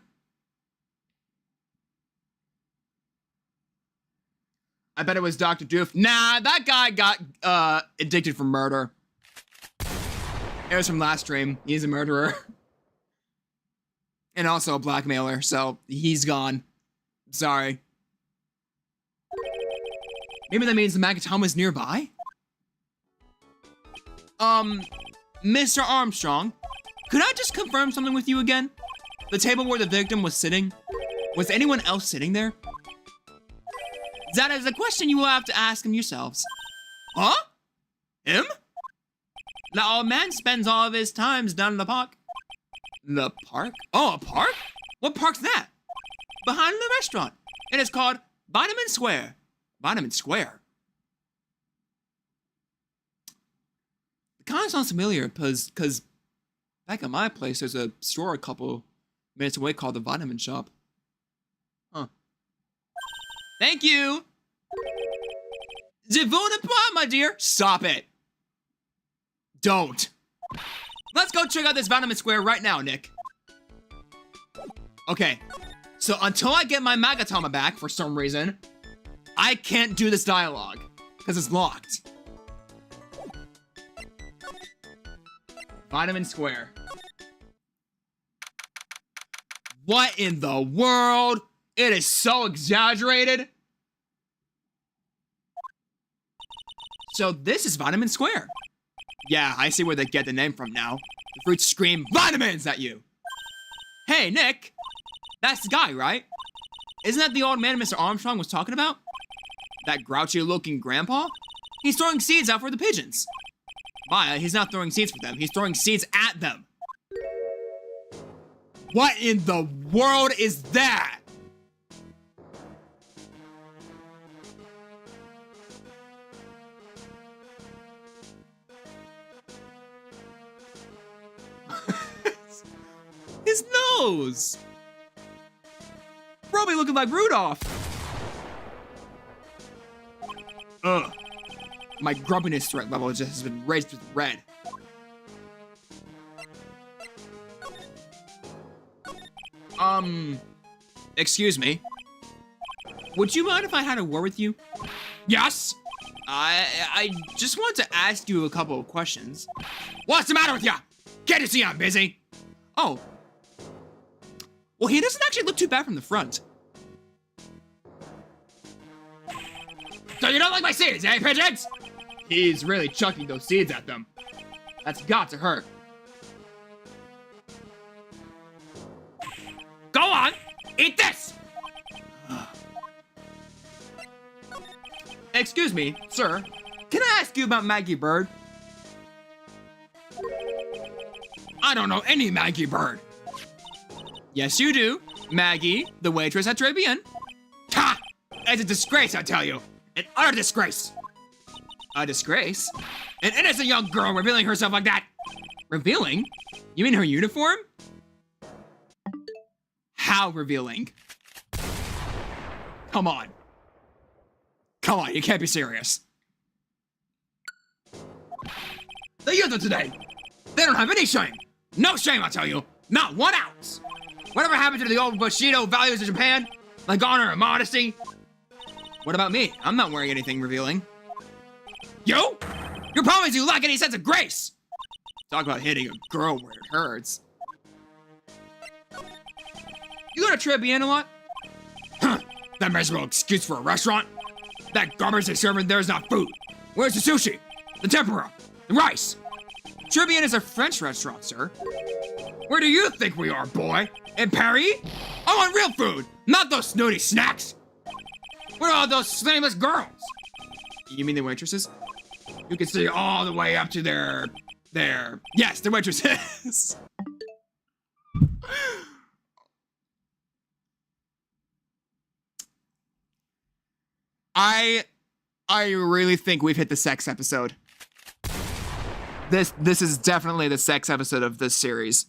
I bet it was Dr. Doof. Nah, that guy got addicted for murder. It was from last stream. He's a murderer. And also a blackmailer, so he's gone. Sorry. Maybe that means the Magatama's nearby? Mr. Armstrong, could I just confirm something with you again? The table where the victim was sitting, was anyone else sitting there? That is a question you will have to ask him yourselves. Huh? Him? The old man spends all of his times down in the park. The park? Oh, a park? What park's that? Behind the restaurant. And it's called Vitamin Square. Vitamin Square? It kind of sounds familiar, because back at my place, there's a store a couple minutes away called the Vitamin Shop. Huh. Thank you! Je vous ne pas, my dear! Stop it! Don't! Let's go check out this Vitamin Square right now, Nick. Okay, so until I get my Magatama back, for some reason, I can't do this dialogue, because it's locked. Vitamin Square. What in the world? It is so exaggerated. So this is Vitamin Square. Yeah, I see where they get the name from now. The fruits scream vitamins at you. Hey, Nick. That's the guy, right? Isn't that the old man Mr. Armstrong was talking about? That grouchy-looking grandpa? He's throwing seeds out for the pigeons. Maya, he's not throwing seeds for them. He's throwing seeds at them. What in the world is that? His nose! Probably looking like Rudolph. Ugh. My grumpiness threat level just has been raised with red. Excuse me. Would you mind if I had a word with you? Yes? I just want to ask you a couple of questions. What's the matter with ya? Can't you see I'm busy? Oh. Well, he doesn't actually look too bad from the front. So you don't like my seeds, eh, pigeons? He's really chucking those seeds at them. That's got to hurt. Go on, eat this! Excuse me, sir. Can I ask you about Maggie Bird? I don't know any Maggie Bird. Yes, you do. Maggie, the waitress at Tribune. Ha! It's a disgrace, I tell you. An utter disgrace. A disgrace? An innocent young girl revealing herself like that. Revealing? You mean her uniform? How revealing? Come on. Come on, you can't be serious. The youth of today, they don't have any shame. No shame, I tell you. Not 1 ounce. Whatever happened to the old Bushido values of Japan? Like honor and modesty? What about me? I'm not wearing anything revealing. You? Your problem is you lack any sense of grace. Talk about hitting a girl where it hurts. You go to Tribune a lot? Huh, that miserable excuse for a restaurant? That garbage they serve in there is not food. Where's the sushi? The tempura? The rice? Tribune is a French restaurant, sir. Where do you think we are, boy? In Paris? I want real food, not those snooty snacks. Where are those shameless girls? You mean the waitresses? You can see all the way up to their... Yes, the waitresses. I really think we've hit the sex episode. This is definitely the sex episode of this series.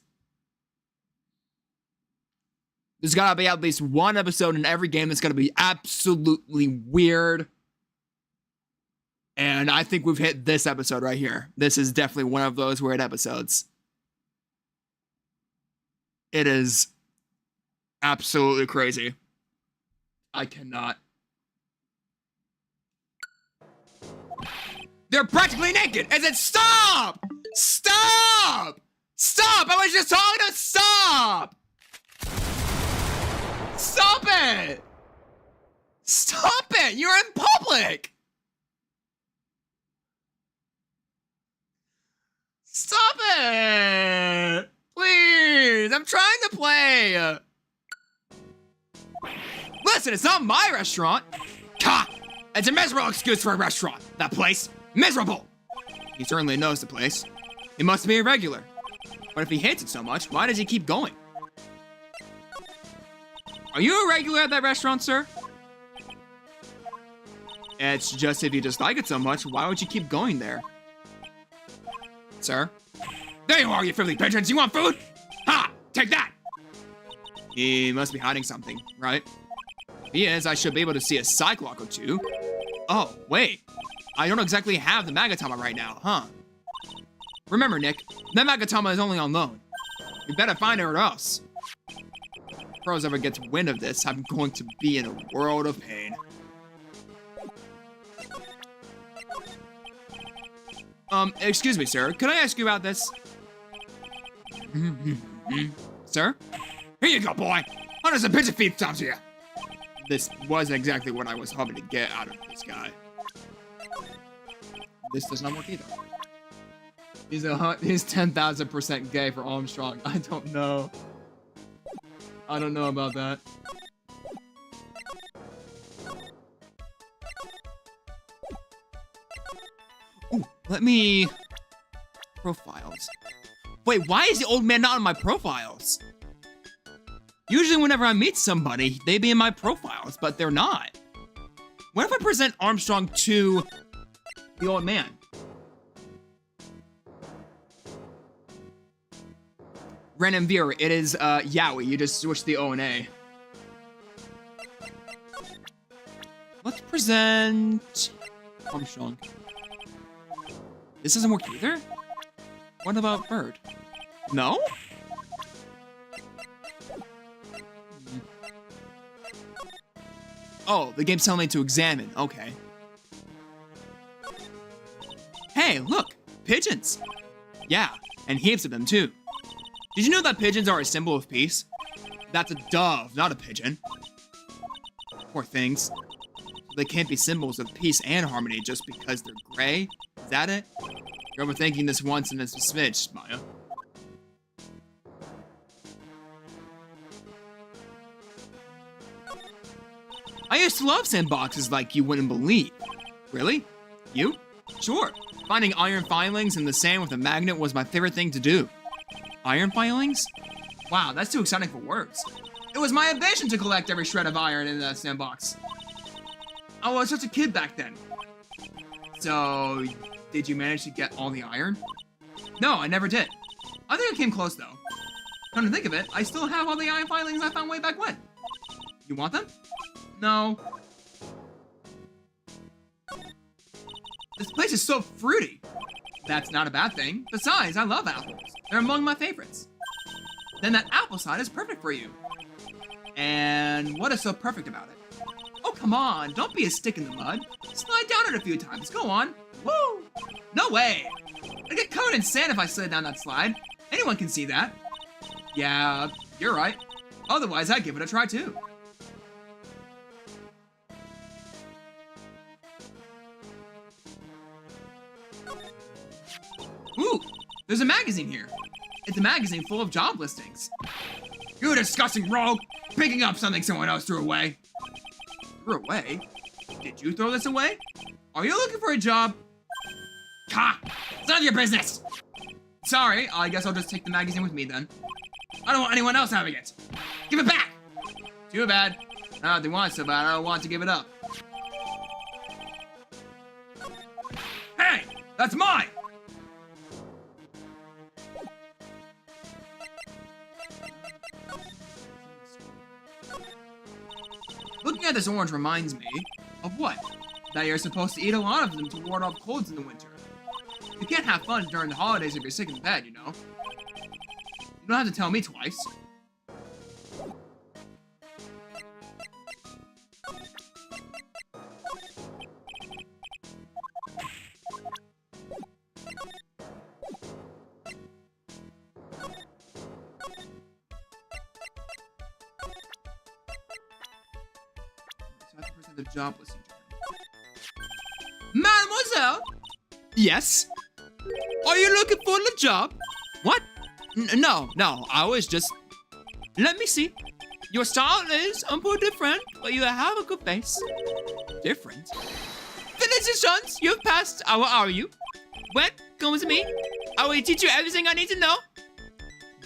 There's gotta be at least one episode in every game that's gonna be absolutely weird. And I think we've hit this episode right here. This is definitely one of those weird episodes. It is absolutely crazy. I cannot. They're practically naked. I said, stop! Stop! Stop! I was just talking to stop! Stop it! Stop it! You're in public! Stop it! Please! I'm trying to play! Listen, it's not my restaurant! Ha! It's a miserable excuse for a restaurant. That place. Miserable! He certainly knows the place. He must be a regular. But if he hates it so much, why does he keep going? Are you a regular at that restaurant, sir? It's just if you dislike it so much, why would you keep going there? Sir? There you are, you filthy pigeons! You want food? Ha! Take that! He must be hiding something, right? If he is, I should be able to see a cyclock or two. Oh, wait. I don't exactly have the Magatama right now, huh? Remember, Nick, that Magatama is only on loan. You better find it or else. If Pros ever gets wind of this, I'm going to be in a world of pain. Excuse me, sir. Could I ask you about this? Sir? Here you go, boy. How does a pigeon feed sound to you? This wasn't exactly what I was hoping to get out of this guy. This does not work either. He's 10,000% gay for Armstrong. I don't know. I don't know about that. Ooh, let me... Profiles. Wait, why is the old man not in my profiles? Usually whenever I meet somebody, they be in my profiles, but they're not. What if I present Armstrong to the old man? Random viewer, it is Yowie. You just switch the O and A. Let's present Armstrong. This doesn't work either? What about Bird? No? Oh, the game's telling me to examine. Okay. Hey, look! Pigeons! Yeah, and heaps of them too. Did you know that pigeons are a symbol of peace? That's a dove, not a pigeon. Poor things. They can't be symbols of peace and harmony just because they're gray. Is that it? You're overthinking this once and it's a smidge, Maya. I used to love sandboxes like you wouldn't believe. Really? You? Sure. Finding iron filings in the sand with a magnet was my favorite thing to do. Iron filings? Wow, that's too exciting for words. It was my ambition to collect every shred of iron in the sandbox. I was such a kid back then. So, did you manage to get all the iron? No, I never did. I think I came close though. Come to think of it, I still have all the iron filings I found way back when. You want them? No. This place is so fruity. That's not a bad thing. Besides, I love apples. They're among my favorites. Then that apple side is perfect for you. And what is so perfect about it? Oh, come on. Don't be a stick in the mud. Slide down it a few times. Go on. Woo! No way. I'd get covered in sand if I slid down that slide. Anyone can see that. Yeah, you're right. Otherwise, I'd give it a try too. Ooh, there's a magazine here. It's a magazine full of job listings. You disgusting rogue! Picking up something someone else threw away. Threw away? Did you throw this away? Are you looking for a job? Ha! It's none of your business! Sorry, I guess I'll just take the magazine with me then. I don't want anyone else having it. Give it back! Too bad. I don't want it so bad, I don't want to give it up. Hey! That's mine! Looking at this orange reminds me of what? That you're supposed to eat a lot of them to ward off colds in the winter. You can't have fun during the holidays if you're sick in bed, you know? You don't have to tell me twice. The job listing. Mademoiselle? Yes? Are you looking for a job? What? No, I was just... Let me see. Your style is a bit different, but you have a good face. Different? Felicitations, you've passed. How are you? Well, come with me. I will teach you everything I need to know.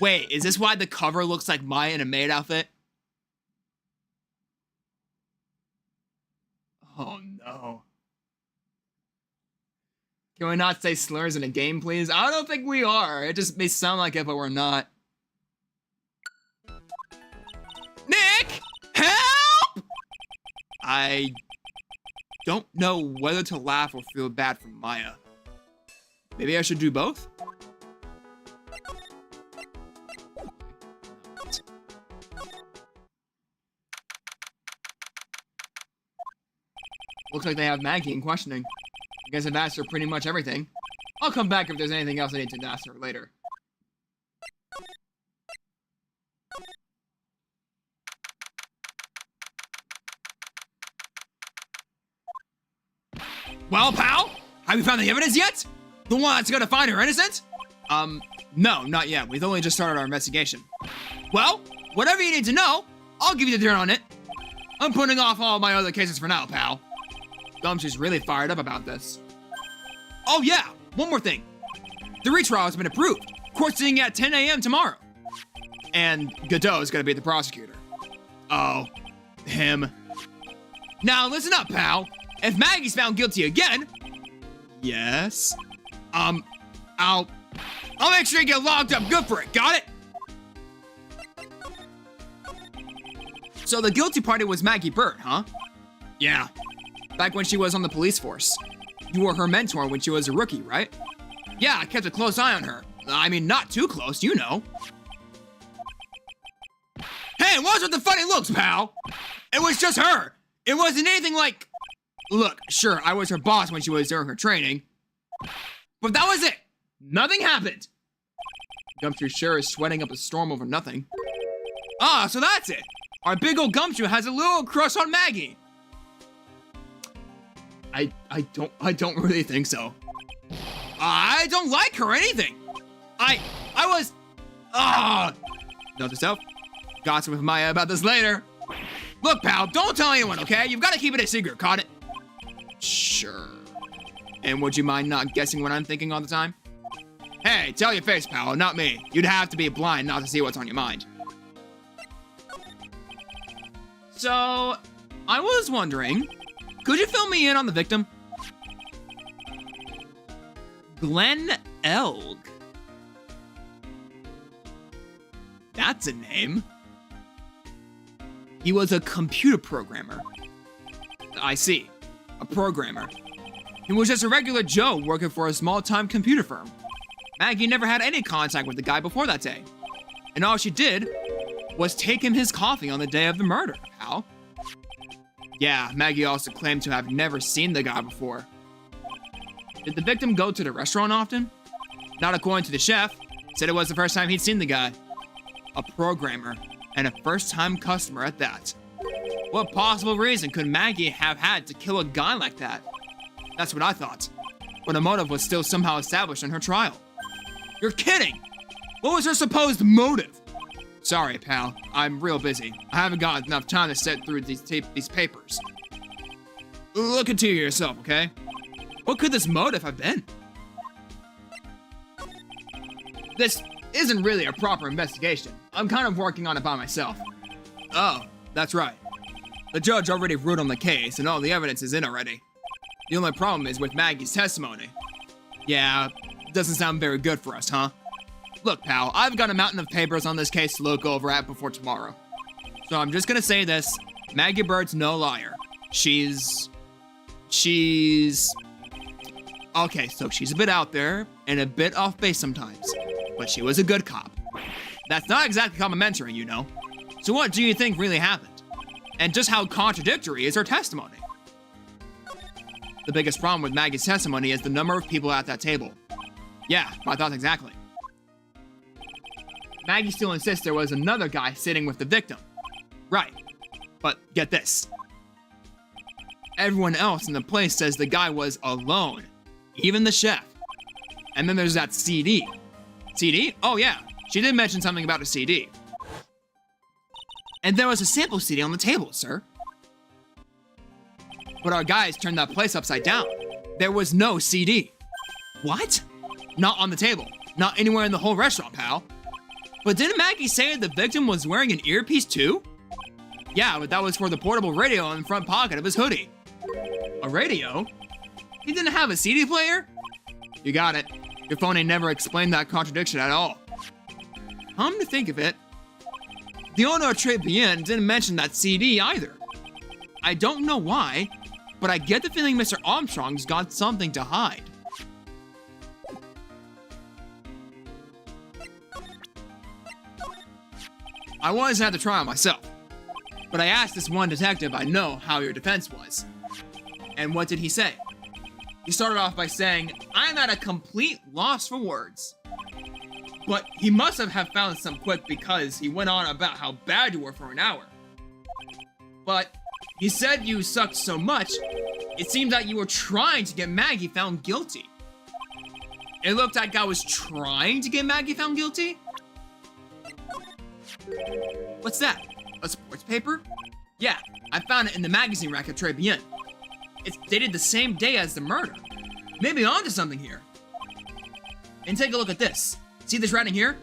Wait, is this why the cover looks like Maya in a maid outfit? Oh no. Can we not say slurs in a game, please? I don't think we are. It just may sound like it, but we're not. Nick! Help! I don't know whether to laugh or feel bad for Maya. Maybe I should do both? Looks like they have Maggie in questioning. I guess I've asked her pretty much everything. I'll come back if there's anything else I need to ask her later. Well, pal? Have you found the evidence yet? The one that's gonna find her innocent? No, not yet. We've only just started our investigation. Well, whatever you need to know, I'll give you the dirt on it. I'm putting off all my other cases for now, pal. Gumshoe's really fired up about this. Oh yeah, one more thing. The retrial has been approved. Court sitting at 10 a.m. tomorrow. And Godot is gonna be the prosecutor. Oh, him. Now listen up, pal. If Maggie's found guilty again, yes, I'll make sure you get locked up good for it, got it? So the guilty party was Maggie Bird, huh? Yeah. Back when she was on the police force. You were her mentor when she was a rookie, right? Yeah, I kept a close eye on her. I mean, not too close, you know. Hey, what's with the funny looks, pal? It was just her. It wasn't anything like... Look, sure, I was her boss when she was doing her training. But that was it. Nothing happened. Gumshoe sure is sweating up a storm over nothing. Ah, so that's it. Our big old Gumshoe has a little crush on Maggie. I don't really think so. I don't like her or anything. I was, note to self, gossip with Maya about this later. Look, pal, don't tell anyone, okay? You've got to keep it a secret, caught it? Sure. And would you mind not guessing what I'm thinking all the time? Hey, tell your face, pal, not me. You'd have to be blind not to see what's on your mind. So, I was wondering, could you fill me in on the victim? Glenn Elg. That's a name. He was a computer programmer. I see. A programmer. He was just a regular Joe working for a small-time computer firm. Maggie never had any contact with the guy before that day. And all she did was take him his coffee on the day of the murder, pal. Yeah, Maggie also claimed to have never seen the guy before. Did the victim go to the restaurant often? Not according to the chef. Said it was the first time he'd seen the guy. A programmer, and a first-time customer at that. What possible reason could Maggie have had to kill a guy like that? That's what I thought. But a motive was still somehow established in her trial. You're kidding! What was her supposed motive? Sorry, pal. I'm real busy. I haven't got enough time to sit through these papers. Look into it yourself, okay? What could this motive have been? This isn't really a proper investigation. I'm kind of working on it by myself. Oh, that's right. The judge already ruled on the case, and all the evidence is in already. The only problem is with Maggie's testimony. Yeah, doesn't sound very good for us, huh? Look, pal, I've got a mountain of papers on this case to look over at before tomorrow. So I'm just gonna say this, Maggie Bird's no liar. She's... Okay, so she's a bit out there, and a bit off base sometimes. But she was a good cop. That's not exactly complimentary, you know. So what do you think really happened? And just how contradictory is her testimony? The biggest problem with Maggie's testimony is the number of people at that table. Yeah, my thoughts exactly. Maggie still insists there was another guy sitting with the victim. Right. But get this. Everyone else in the place says the guy was alone. Even the chef. And then there's that CD. CD? Oh yeah, she did mention something about a CD. And there was a sample CD on the table, sir. But our guys turned that place upside down. There was no CD. What? Not on the table. Not anywhere in the whole restaurant, pal. But didn't Maggie say the victim was wearing an earpiece too? Yeah, but that was for the portable radio in the front pocket of his hoodie. A radio? He didn't have a CD player? You got it. Your phone ain't never explained that contradiction at all. Come to think of it, the owner of Trilogy didn't mention that CD either. I don't know why, but I get the feeling Mr. Armstrong's got something to hide. I wanted to have the trial myself, but I asked this one detective I know how your defense was. And what did he say? He started off by saying, I'm at a complete loss for words. But he must have found some quick because he went on about how bad you were for an hour. But he said you sucked so much, it seemed that you were trying to get Maggie found guilty. It looked like I was trying to get Maggie found guilty? What's that? A sports paper? Yeah, I found it in the magazine rack at Trilogy. It's dated the same day as the murder. Maybe onto something here. And take a look at this. See this writing here?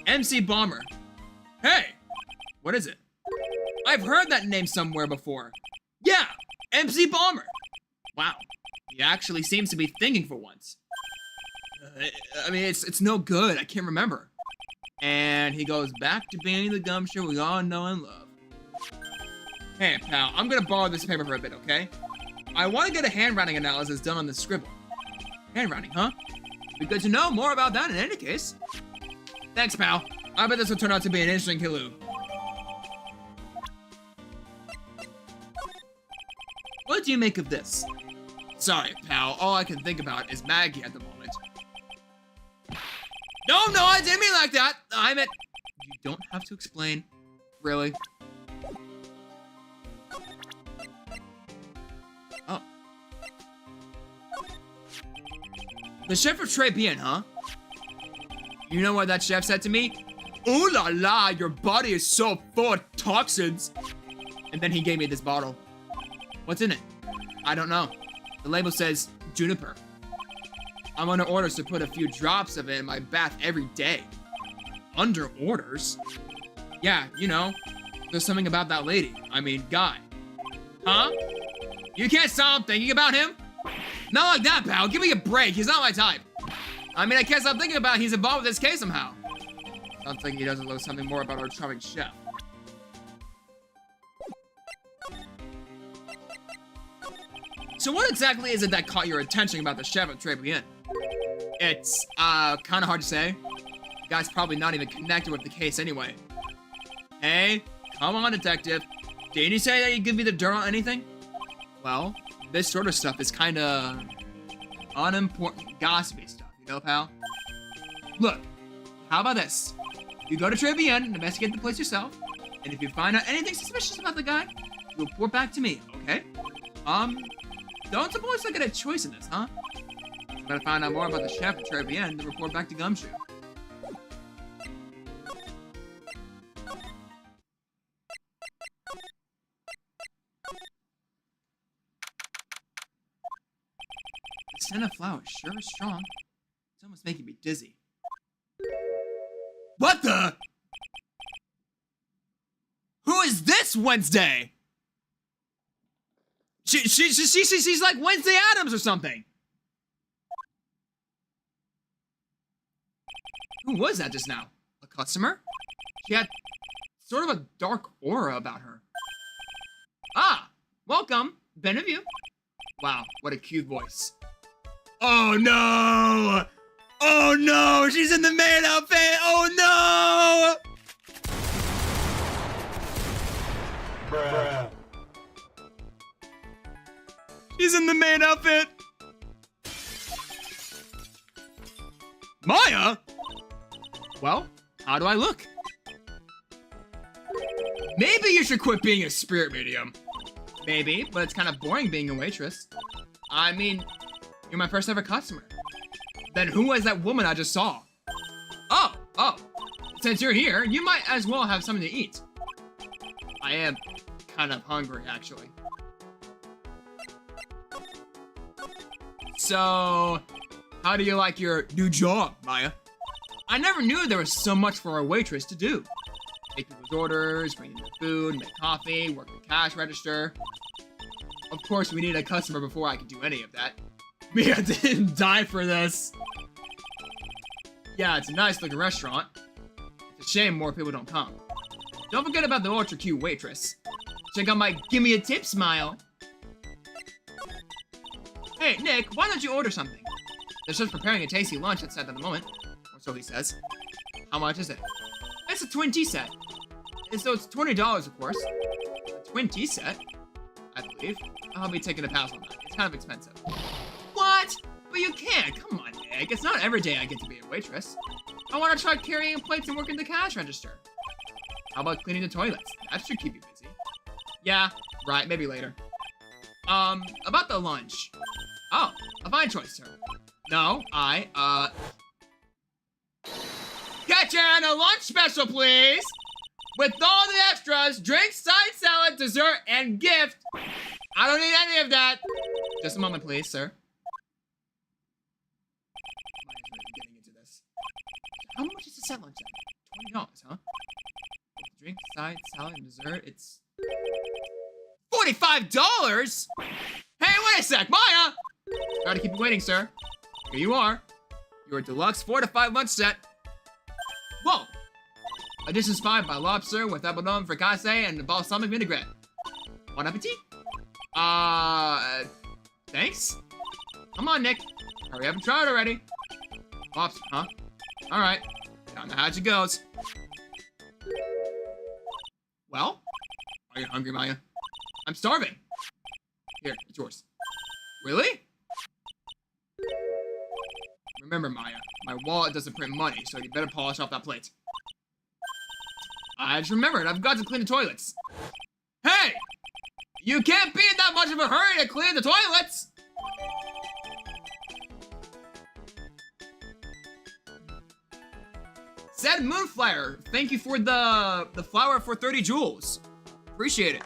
MC Bomber. Hey! What is it? I've heard that name somewhere before. Yeah! MC Bomber! Wow. He actually seems to be thinking for once. I mean, it's no good. I can't remember. And he goes back to being the gumshoe we all know and love. Hey, pal, I'm gonna borrow this paper for a bit, okay? I want to get a handwriting analysis done on this scribble. Handwriting, huh? Be good to know more about that in any case. Thanks, pal. I bet this will turn out to be an interesting clue. What do you make of this? Sorry, pal. All I can think about is Maggie at the moment. No, I didn't mean like that. I meant... You don't have to explain. Really? Oh. The chef of Très Bien, huh? You know what that chef said to me? Ooh la la, your body is so full of toxins. And then he gave me this bottle. What's in it? I don't know. The label says juniper. I'm under orders to put a few drops of it in my bath every day. Under orders? Yeah, you know, there's something about that lady. I mean, guy. Huh? You can't stop thinking about him? Not like that, pal. Give me a break. He's not my type. I mean, I can't stop thinking about he's involved with this case somehow. I'm thinking he doesn't know something more about our charming chef. So what exactly is it that caught your attention about the chef of Très Bien? It's, kind of hard to say. The guy's probably not even connected with the case anyway. Hey, come on, detective. Didn't you say that you'd give me the dirt on anything? Well, this sort of stuff is kind of unimportant, gossipy stuff, you know, pal? Look, how about this? You go to Très Bien and investigate the place yourself, and if you find out anything suspicious about the guy, you report back to me, okay? Don't suppose I get a choice in this, huh? You better find out more about the chef at Très Bien to report back to Gumshoe. The scent of flowers sure is strong. It's almost making me dizzy. What the? Who is this Wednesday? She's like Wednesday Addams or something. Who was that just now? A customer? She had sort of a dark aura about her. Ah, welcome, Beneview. Wow, what a cute voice. Oh no! Oh no, she's in the maid outfit! Oh no! Bruh. She's in the maid outfit! Maya? Well, how do I look? Maybe you should quit being a spirit medium. Maybe, but it's kind of boring being a waitress. I mean, you're my first ever customer. Then who was that woman I just saw? Oh. Since you're here, you might as well have something to eat. I am kind of hungry, actually. So, how do you like your new job, Maya? I never knew there was so much for a waitress to do. Take people's orders, bring in their food, make coffee, work the cash register. Of course, we need a customer before I could do any of that. Me, I didn't die for this. Yeah, it's a nice looking restaurant. It's a shame more people don't come. Don't forget about the ultra cute waitress. Check out my give me a tip smile. Hey, Nick, why don't you order something? They're just preparing a tasty lunch outside at the moment. Or so he says. How much is it? It's a twin tea set. And so it's $20, of course. A twin tea set? I believe. I'll be taking a pass on that. It's kind of expensive. What? But you can't. Come on, Nick. It's not every day I get to be a waitress. I want to try carrying plates and working the cash register. How about cleaning the toilets? That should keep you busy. Yeah, right. Maybe later. About the lunch. Oh, a fine choice, sir. No, Kitchen, a lunch special, please! With all the extras, drinks, side salad, dessert, and gift. I don't need any of that. Just a moment, please, sir. Getting into this. How much is the set lunch at? $20, huh? Drink, side, salad, and dessert, it's $45? Hey, wait a sec, Maya! Sorry to keep you waiting, sir. Here you are. Your deluxe 4 to 5 lunch set. Whoa! Additions 5 by lobster with abandon fricasse and balsamic vinaigrette. Bon appetit? Thanks? Come on, Nick. Hurry up and try it already. Lobster, huh? Alright. Down the hatch it goes. Well? Are you hungry, Maya? I'm starving. Here, it's yours. Really? Remember, Maya, my wallet doesn't print money, so you better polish off that plate. I just remembered, I've got to clean the toilets. Hey! You can't be in that much of a hurry to clean the toilets! Said Moonflyer, thank you for the flower for 30 jewels. Appreciate it.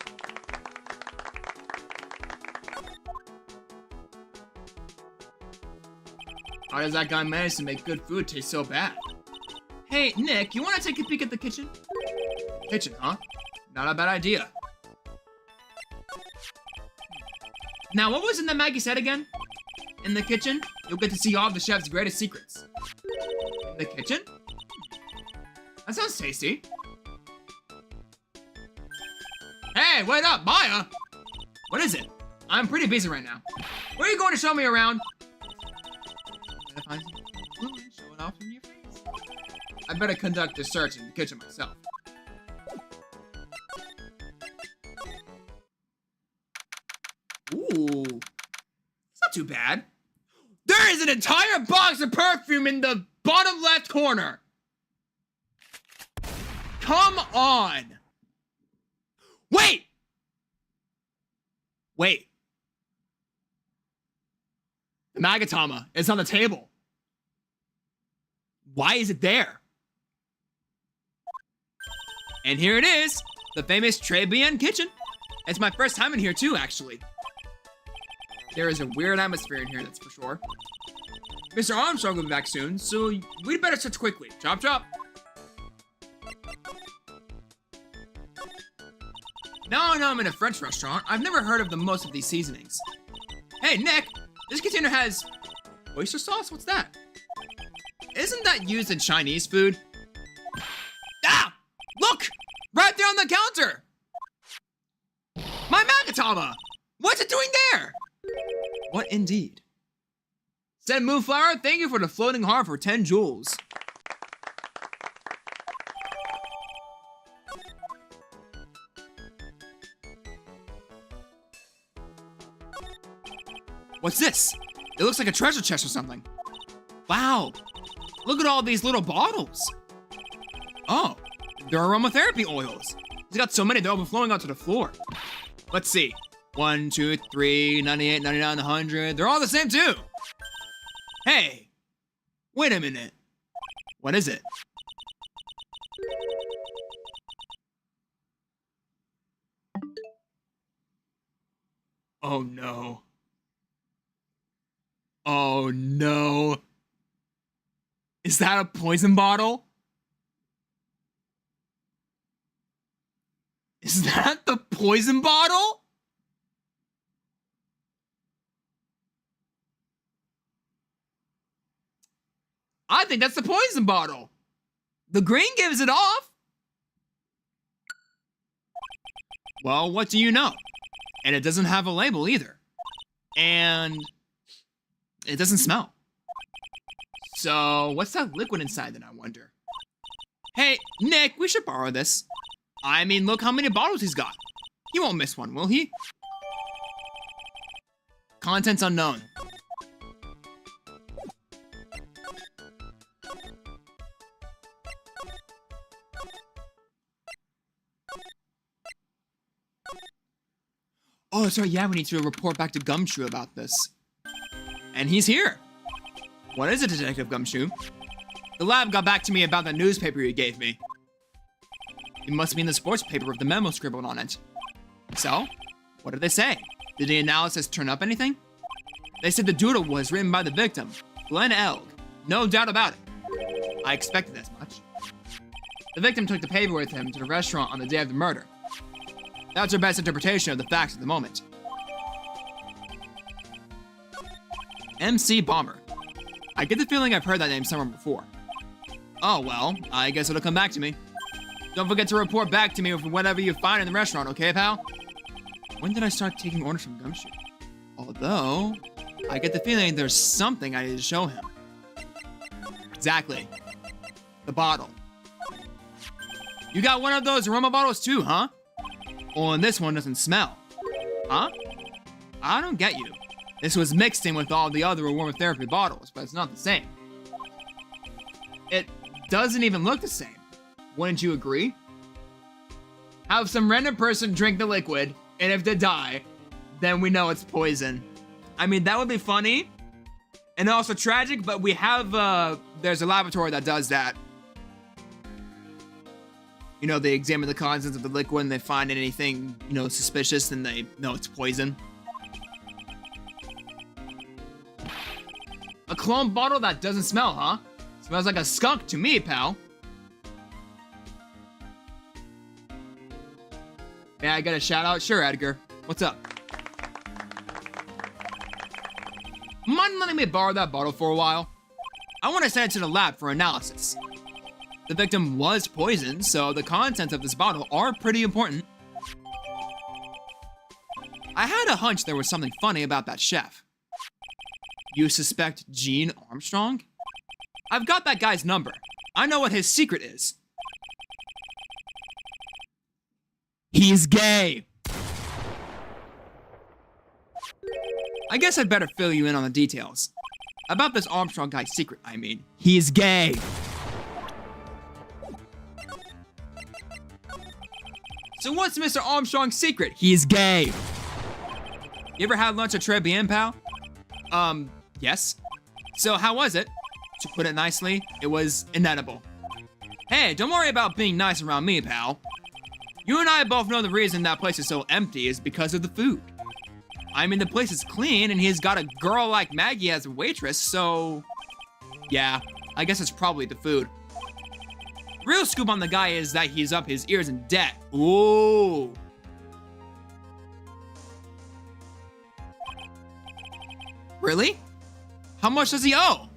How does that guy manage to make good food taste so bad? Hey, Nick, you want to take a peek at the kitchen? Kitchen, huh? Not a bad idea. Now, what was in the Maggie said again? In the kitchen, you'll get to see all of the chef's greatest secrets. In the kitchen? That sounds tasty. Hey, wait up, Maya! What is it? I'm pretty busy right now. Where are you going to show me around? Show it off from your face. I better conduct a search in the kitchen myself. Ooh, it's not too bad. There is an entire box of perfume in the bottom left corner. Come on. Wait. Wait. The Magatama is on the table. Why is it there? And here it is, the famous Très Bien kitchen. It's my first time in here too, actually. There is a weird atmosphere in here, that's for sure. Mr. Armstrong will be back soon, so we'd better search quickly. Chop, chop. Now I know I'm in a French restaurant. I've never heard of most of these seasonings. Hey, Nick, this container has oyster sauce? What's that? Isn't that used in Chinese food? Ah! Look! Right there on the counter! My Magatama! What's it doing there? What indeed? Said Moonflower, thank you for the floating heart for 10 jewels. What's this? It looks like a treasure chest or something. Wow, look at all these little bottles. Oh, they're aromatherapy oils. He's got so many, they're overflowing onto the floor. Let's see. 1, 2, 3, 98, 99, 100. They're all the same too. Hey, wait a minute. What is it? Oh no. Oh no. Is that a poison bottle? Is that the poison bottle? I think that's the poison bottle. The green gives it off. Well, what do you know? And it doesn't have a label either. And it doesn't smell. So, what's that liquid inside then, I wonder? Hey, Nick, we should borrow this. I mean, look how many bottles he's got. He won't miss one, will he? Contents unknown. Oh, sorry, yeah, we need to report back to Gumshoe about this. And he's here. What is it, Detective Gumshoe? The lab got back to me about the newspaper you gave me. It must be in the sports paper with the memo scribbled on it. So, what did they say? Did the analysis turn up anything? They said the doodle was written by the victim, Glenn Elg. No doubt about it. I expected as much. The victim took the paper with him to the restaurant on the day of the murder. That's our best interpretation of the facts at the moment. MC Bomber. I get the feeling I've heard that name somewhere before. Oh well, I guess it'll come back to me. Don't forget to report back to me with whatever you find in the restaurant, okay, pal? When did I start taking orders from Gumshoe? Although, I get the feeling there's something I need to show him. Exactly. The bottle. You got one of those aroma bottles too, huh? Oh, and this one doesn't smell. Huh? I don't get you. This was mixed in with all the other aromatherapy bottles, but it's not the same. It doesn't even look the same. Wouldn't you agree? Have some random person drink the liquid, and if they die, then we know it's poison. I mean, that would be funny, and also tragic, but we have, there's a laboratory that does that. You know, they examine the contents of the liquid and they find anything, you know, suspicious, and they know it's poison. A clone bottle that doesn't smell, huh? Smells like a skunk to me, pal. May I get a shout out? Sure, Edgar. What's up? Mind letting me borrow that bottle for a while? I want to send it to the lab for analysis. The victim was poisoned, so the contents of this bottle are pretty important. I had a hunch there was something funny about that chef. You suspect Gene Armstrong? I've got that guy's number. I know what his secret is. He's gay. I guess I'd better fill you in on the details. About this Armstrong guy's secret, I mean. He's gay. So what's Mr. Armstrong's secret? He's gay. You ever had lunch at Trebian, pal? Yes. So how was it? To put it nicely, it was inedible. Hey, don't worry about being nice around me, pal. You and I both know the reason that place is so empty is because of the food. I mean, the place is clean and he's got a girl like Maggie as a waitress, so... yeah, I guess it's probably the food. Real scoop on the guy is that he's up his ears in debt. Ooh. Really? How much does he owe?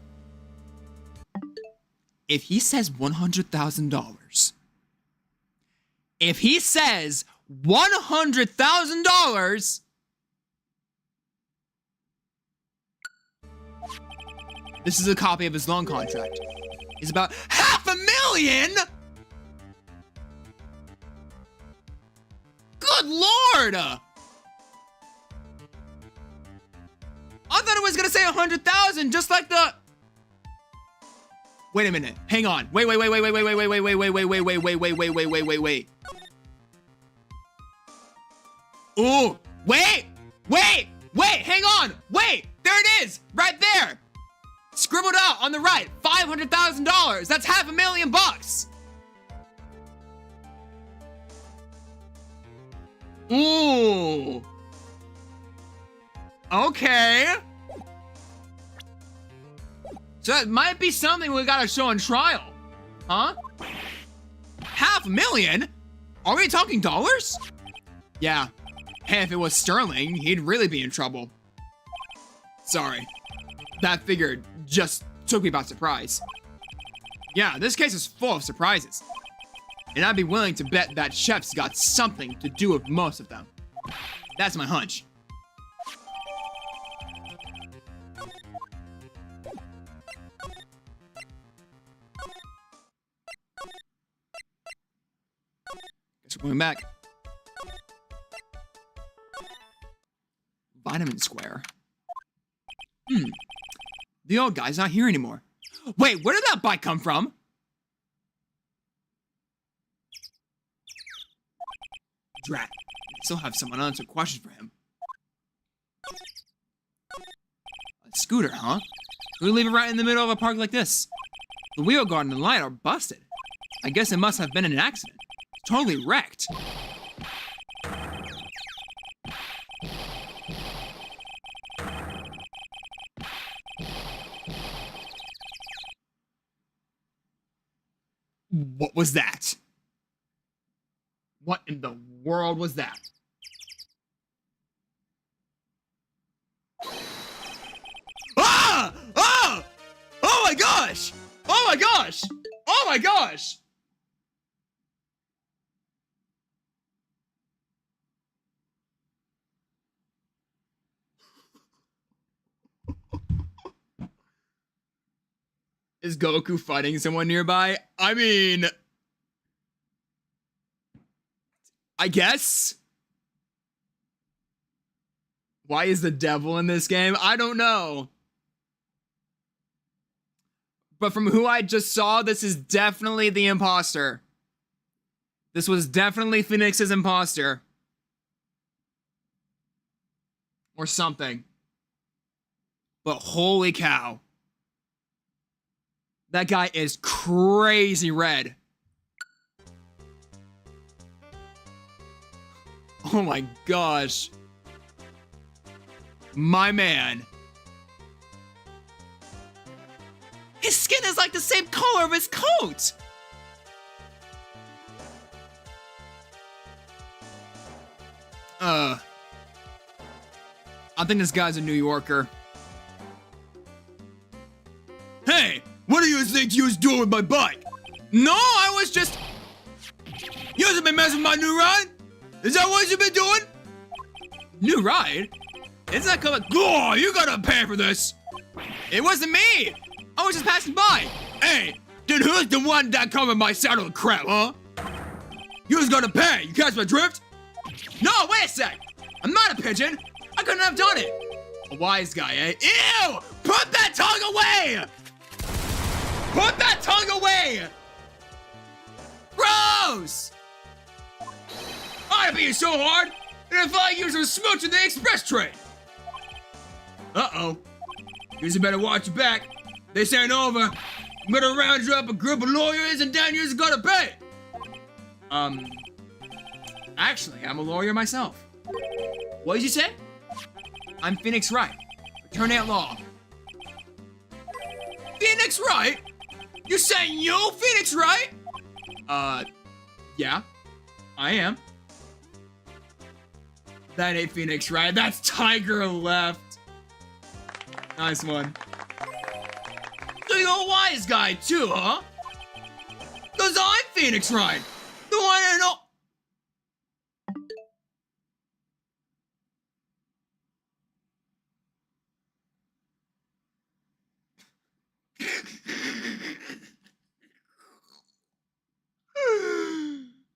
If he says $100,000. If he says $100,000. This is a copy of his loan contract. It's about $500,000. Good Lord! I thought it was gonna say 100,000, just like the. Wait a minute. Hang on. Wait. Ooh, wait. Hang on. Wait. There it is. Right there. Scribbled out on the right. $500,000. That's $500,000. Ooh. Okay. So that might be something we gotta show in trial. Huh? $500,000? Are we talking dollars? Yeah. Hey, if it was sterling, he'd really be in trouble. Sorry. That figure just took me by surprise. Yeah, this case is full of surprises. And I'd be willing to bet that chef's got something to do with most of them. That's my hunch. Guess we're going back. Vitamin Square. The old guy's not here anymore. Wait, where did that bike come from? Drat. I still have some unanswered questions for him. A scooter, huh? We leave it right in the middle of a park like this. The wheel guard and the light are busted. I guess it must have been an accident. Totally wrecked. What was that? What in the world was that? Ah! Ah! Oh my gosh! Oh my gosh! Oh my gosh! Is Goku fighting someone nearby? I mean, I guess. Why is the devil in this game? I don't know. But from who I just saw, this is definitely the imposter. This was definitely Phoenix's imposter. Or something. But holy cow. That guy is crazy red. Oh my gosh. My man. His skin is like the same color of his coat. I think this guy's a New Yorker. Hey, what do you think you was doing with my bike? No, I was just... You hasn't been messing with my new ride? Is that what you've been doing? New ride? Isn't that coming? Oh, you gotta pay for this. It wasn't me. I was just passing by. Hey, then who's the one that come in my saddle and crap, huh? You was gonna pay. You catch my drift? No, wait a sec. I'm not a pigeon. I couldn't have done it. A wise guy, eh? Ew! Put that tongue away! Put that tongue away! Gross! I'd beat you so hard, and if I use a smooch in the express train. Uh-oh. You better watch your back. This ain't over. I'm gonna round you up a group of lawyers and then you're gonna pay. Actually, I'm a lawyer myself. What did you say? I'm Phoenix Wright, attorney at law. Phoenix Wright? You saying you Phoenix Wright? Yeah, I am. That ain't Phoenix Wright, that's Tiger Left. Nice one. So you're a wise guy too, huh? Cause I'm Phoenix Wright, the one and all.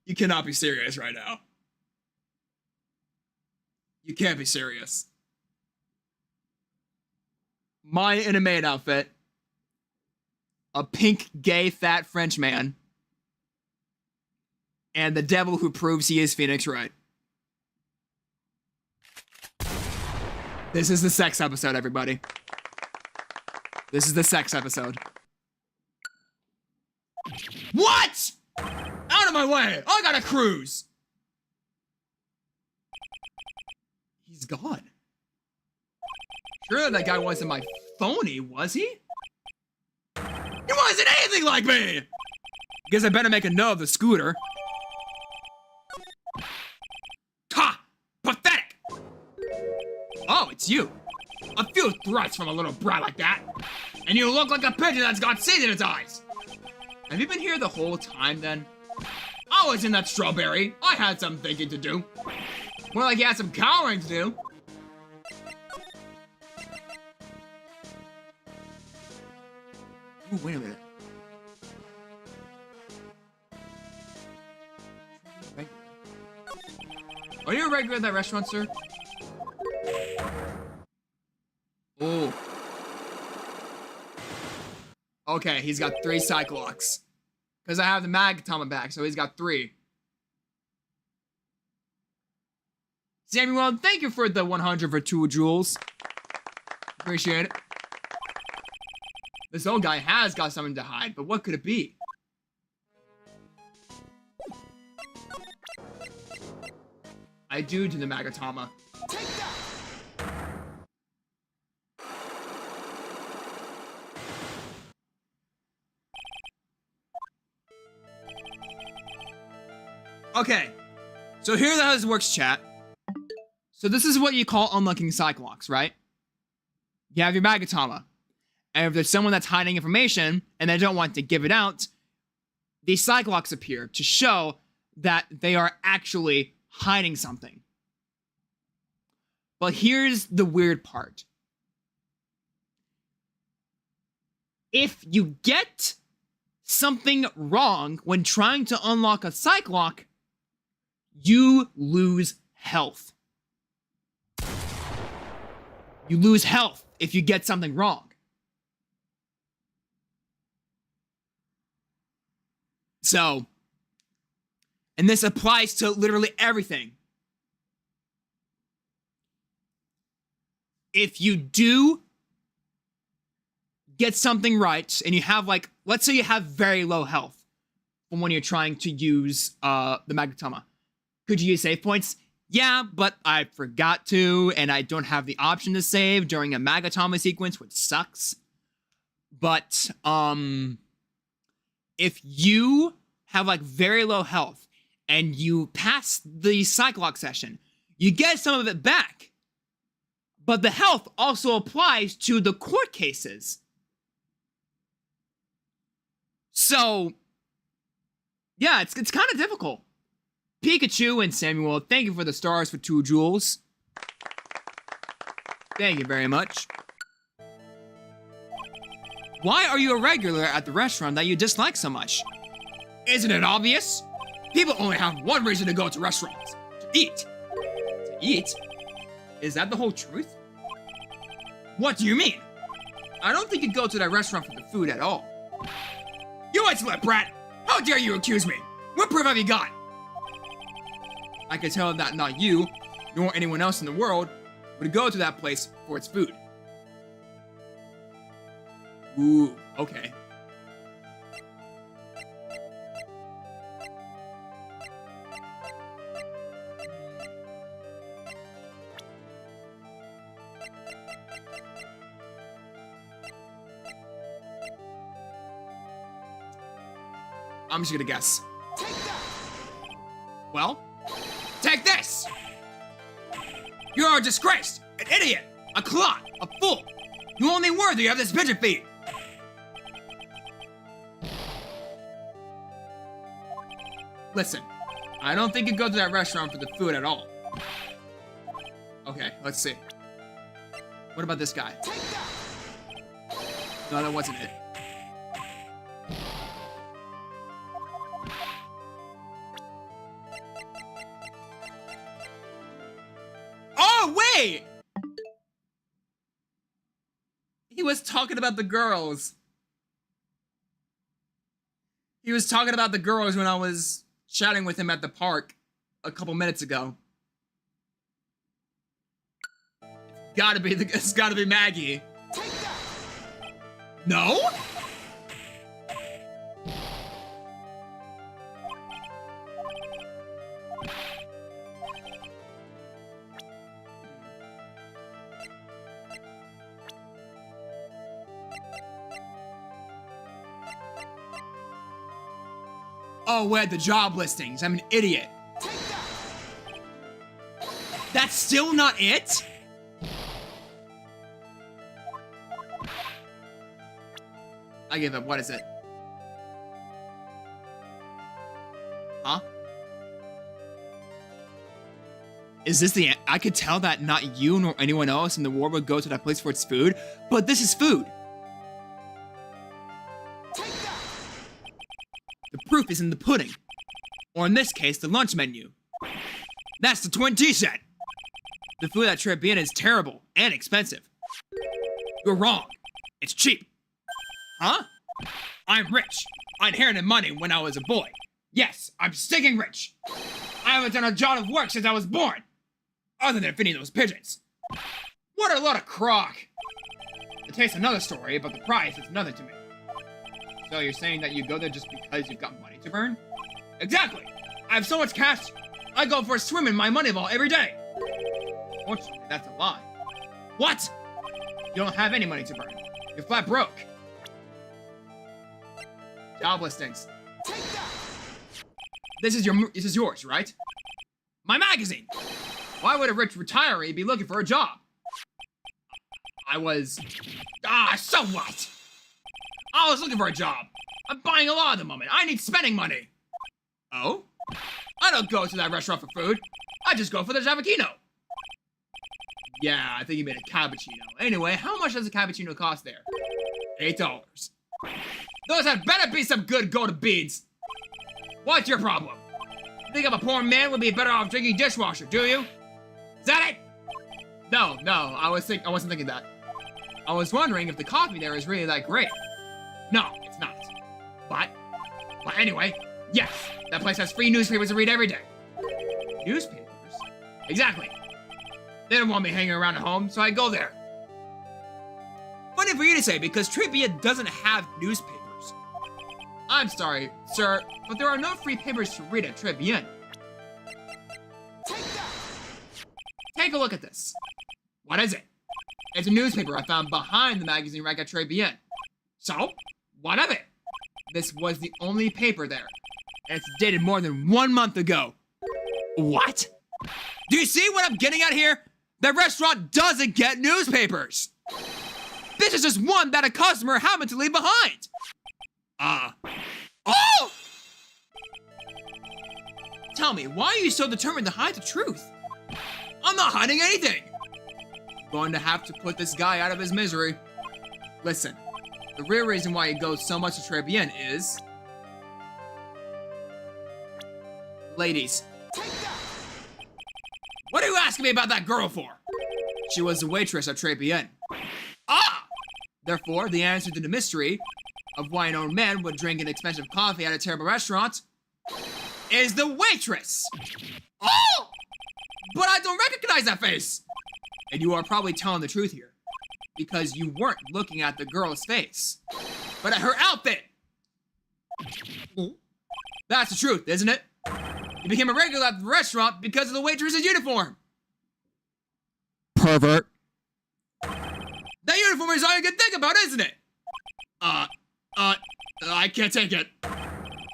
You cannot be serious right now. You can't be serious. My in a maid outfit. A pink, gay, fat French man. And the devil who proves he is Phoenix Wright. This is the sex episode, everybody. This is the sex episode. What? Out of my way! I gotta cruise! He's gone. Sure, that guy wasn't my phony, was he? He wasn't anything like me! Guess I better make a note of the scooter. Ha! Pathetic! Oh, it's you. A few threats from a little brat like that, and you look like a pigeon that's got seed in its eyes. Have you been here the whole time, then? I was in that strawberry. I had some thinking to do. More like you had some cowering to do. Ooh, wait a minute. Are you a regular at that restaurant, sir? Oh. Okay, he's got 3 Cyclocks. Because I have the Magatama back, so he's got 3. Samuel, thank you for the 100 for 2 jewels. Appreciate it. This old guy has got something to hide, but what could it be? I do to the Magatama. Take that! Okay, so here's how this works, chat. So this is what you call unlocking Cyclocks, right? You have your Magatama. And if there's someone that's hiding information and they don't want to give it out, these Cyclocks appear to show that they are actually hiding something. But here's the weird part. If you get something wrong when trying to unlock a Cyclock, you lose health. You lose health if you get something wrong. So, and this applies to literally everything. If you do get something right, and you have like, let's say you have very low health from when you're trying to use the Magatama. Could you use save points? Yeah, but I forgot to, and I don't have the option to save during a Magatama sequence, which sucks. But, if you have, like, very low health, and you pass the Cyclock session, you get some of it back. But the health also applies to the court cases. So, yeah, it's kind of difficult. Pikachu and Samuel, thank you for the stars for 2 jewels. Thank you very much. Why are you a regular at the restaurant that you dislike so much? Isn't it obvious? People only have one reason to go to restaurants. To eat. To eat? Is that the whole truth? What do you mean? I don't think you'd go to that restaurant for the food at all. You insolent brat! How dare you accuse me? What proof have you got? I can tell that not you, nor anyone else in the world, would go to that place for its food. Ooh, okay. I'm just gonna guess. Well, take this! You're a disgrace, an idiot, a clot, a fool. You only worthy of this pigeon feed. Listen, I don't think you go to that restaurant for the food at all. Okay, let's see. What about this guy? No, that wasn't it. Oh, wait! He was talking about the girls. He was talking about the girls when I was chatting with him at the park a couple minutes ago. It's gotta be Maggie. No? Oh, wait, the job listings. I'm an idiot. That's still not it? I give up. What is it? Huh? Is this the... I could tell that not you nor anyone else in the world would go to that place for its food, but this is food. The proof is in the pudding. Or in this case, the lunch menu. That's the twin tea set. The food at Tribune is terrible and expensive. You're wrong. It's cheap. Huh? I'm rich. I inherited money when I was a boy. Yes, I'm stinking rich. I haven't done a job of work since I was born. Other than feeding those pigeons. What a lot of crock. The taste's another story, but the price is nothing to me. So you're saying that you go there just because you've got money to burn? Exactly! I have so much cash, I go for a swim in my money vault every day! Fortunately, that's a lie. What? You don't have any money to burn. You're flat broke. Job listings. This is yours, right? My magazine! Why would a rich retiree be looking for a job? So what? I was looking for a job. I'm buying a lot at the moment. I need spending money. Oh? I don't go to that restaurant for food. I just go for the Javakino. Yeah, I think you made a cappuccino. Anyway, how much does a cappuccino cost there? $8. Those had better be some good golden beans. What's your problem? You think I'm a poor man would be better off drinking dishwasher, do you? Is that it? No, I wasn't thinking that. I was wondering if the coffee there is really that great. No, it's not. But anyway, yes, that place has free newspapers to read every day. Newspapers? Exactly. They don't want me hanging around at home, so I go there. Funny for you to say, because Trivia doesn't have newspapers. I'm sorry, sir, but there are no free papers to read at Trivia. Take a look at this. What is it? It's a newspaper I found behind the magazine rack at Trilogy. So, what of it? This was the only paper there. And it's dated more than 1 month ago. What? Do you see what I'm getting at here? The restaurant doesn't get newspapers. This is just one that a customer happened to leave behind. Oh! Tell me, why are you so determined to hide the truth? I'm not hiding anything. I'm going to have to put this guy out of his misery. Listen, the real reason why he goes so much to Trilogy is... Ladies. What are you asking me about that girl for? She was the waitress at Trilogy. Ah! Therefore, the answer to the mystery of why an old man would drink an expensive coffee at a terrible restaurant is the waitress. Oh! But I don't recognize that face. And you are probably telling the truth here, because you weren't looking at the girl's face, but at her outfit. That's the truth, isn't it? You became a regular at the restaurant because of the waitress's uniform. Pervert. That uniform is all you can think about, isn't it? I can't take it.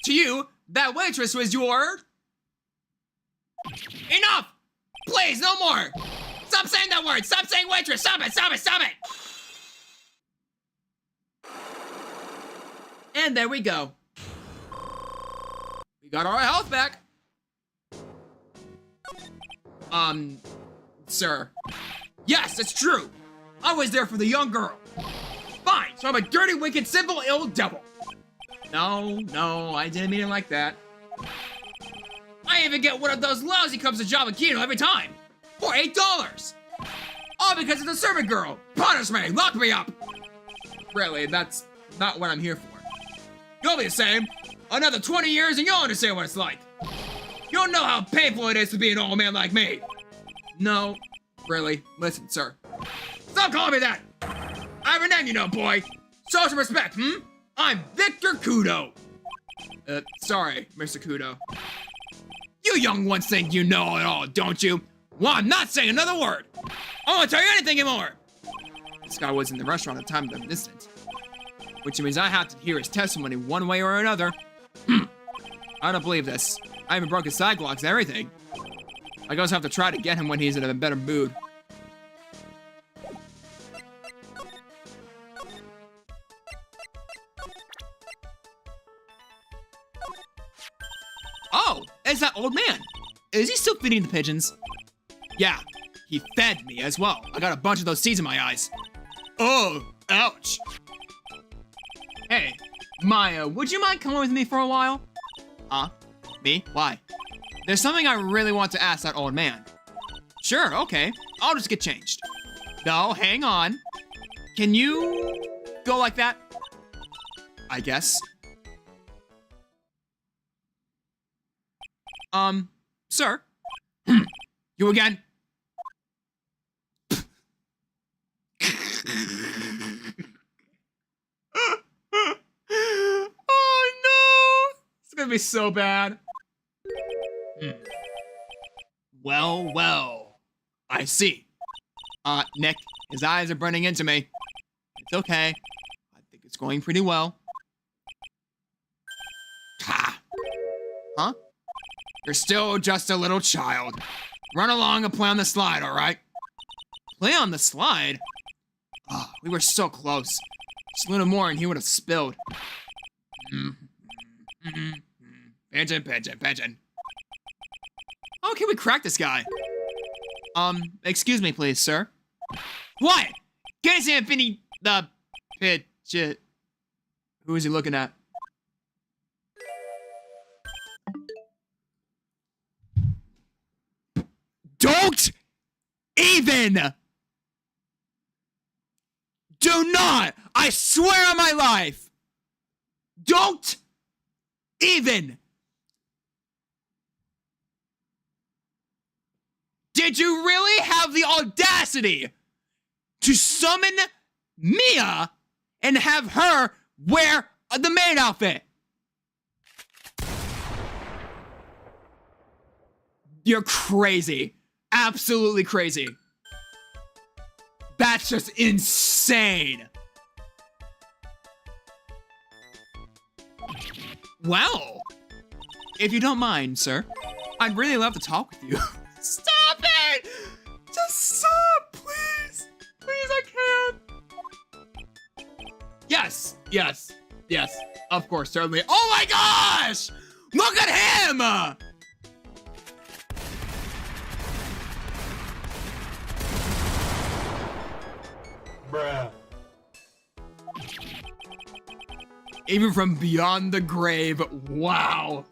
To you, that waitress was your... Enough! Please, no more! Stop saying that word! Stop saying waitress! Stop it! Stop it! Stop it! And there we go. We got our health back. Sir. Yes, it's true. I was there for the young girl. Fine, so I'm a dirty, wicked, sinful, ill devil. No, I didn't mean it like that. I even get one of those lousy cups of Java Kino every time. For $8. All because of the servant girl. Punish me, lock me up. Really, that's not what I'm here for. You'll be the same. Another 20 years and you'll understand what it's like. You'll know how painful it is to be an old man like me. No, really, listen, sir. Stop calling me that. I have a name, you know, boy. Show some respect, I'm Victor Kudo. Sorry, Mr. Kudo. You young ones think you know it all, don't you? Well, I'm not saying another word. I won't tell you anything anymore. This guy was in the restaurant at the time of the incident, which means I have to hear his testimony one way or another. I don't believe this. I even broke his sidewalks and everything. I guess I'll have to try to get him when he's in a better mood. Oh, it's that old man. Is he still feeding the pigeons? Yeah, he fed me as well. I got a bunch of those seeds in my eyes. Oh, ouch. Hey, Maya, would you mind coming with me for a while? Me? Why? There's something I really want to ask that old man. Sure, okay. I'll just get changed. No, hang on. Can you go like that? I guess. Sir? You again? Oh no! It's gonna be so bad. Well. I see. Nick, his eyes are burning into me. It's okay. I think it's going pretty well. Ha! Huh? You're still just a little child. Run along and play on the slide, alright? Play on the slide? Oh, we were so close. Just a little more and he would have spilled. Pigeon. How can we crack this guy? Excuse me, please, sir. What? Can't say Finny the pigeon. Who is he looking at? Don't even! Do not! I swear on my life! Don't even! Did you really have the audacity to summon Mia and have her wear the maid outfit? You're crazy. absolutely crazy. That's just insane. Well, if you don't mind, sir, I'd really love to talk with you. Stop it! Just stop, please. Please, I can't. Yes, yes, yes. Of course, certainly. Oh my gosh! Look at him! Bruh. Even from beyond the grave, wow.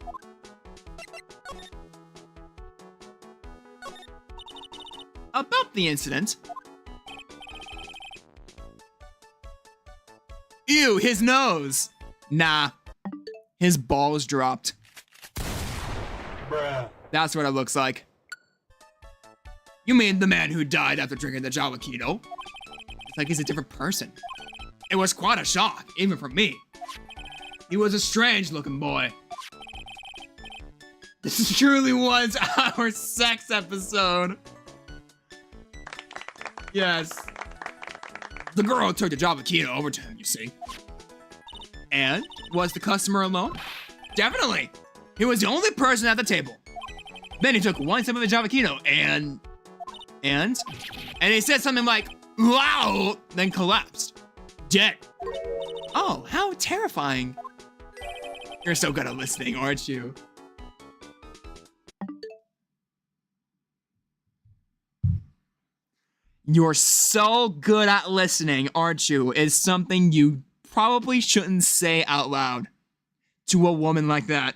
About the incident. Ew, his nose. Nah, his balls dropped. Bruh. That's what it looks like. You mean the man who died after drinking the Jalapeno? It's like he's a different person. It was quite a shock, even for me. He was a strange looking boy. This truly was our sex episode. Yes. The girl took the Jalapeno over to him, you see. And was the customer alone? Definitely. He was the only person at the table. Then he took one sip of the Jalapeno and he said something like, "Wow," then collapsed. Dead. Oh, how terrifying. You're so good at listening, aren't you? You're so good at listening, aren't you? Is something you probably shouldn't say out loud to a woman like that.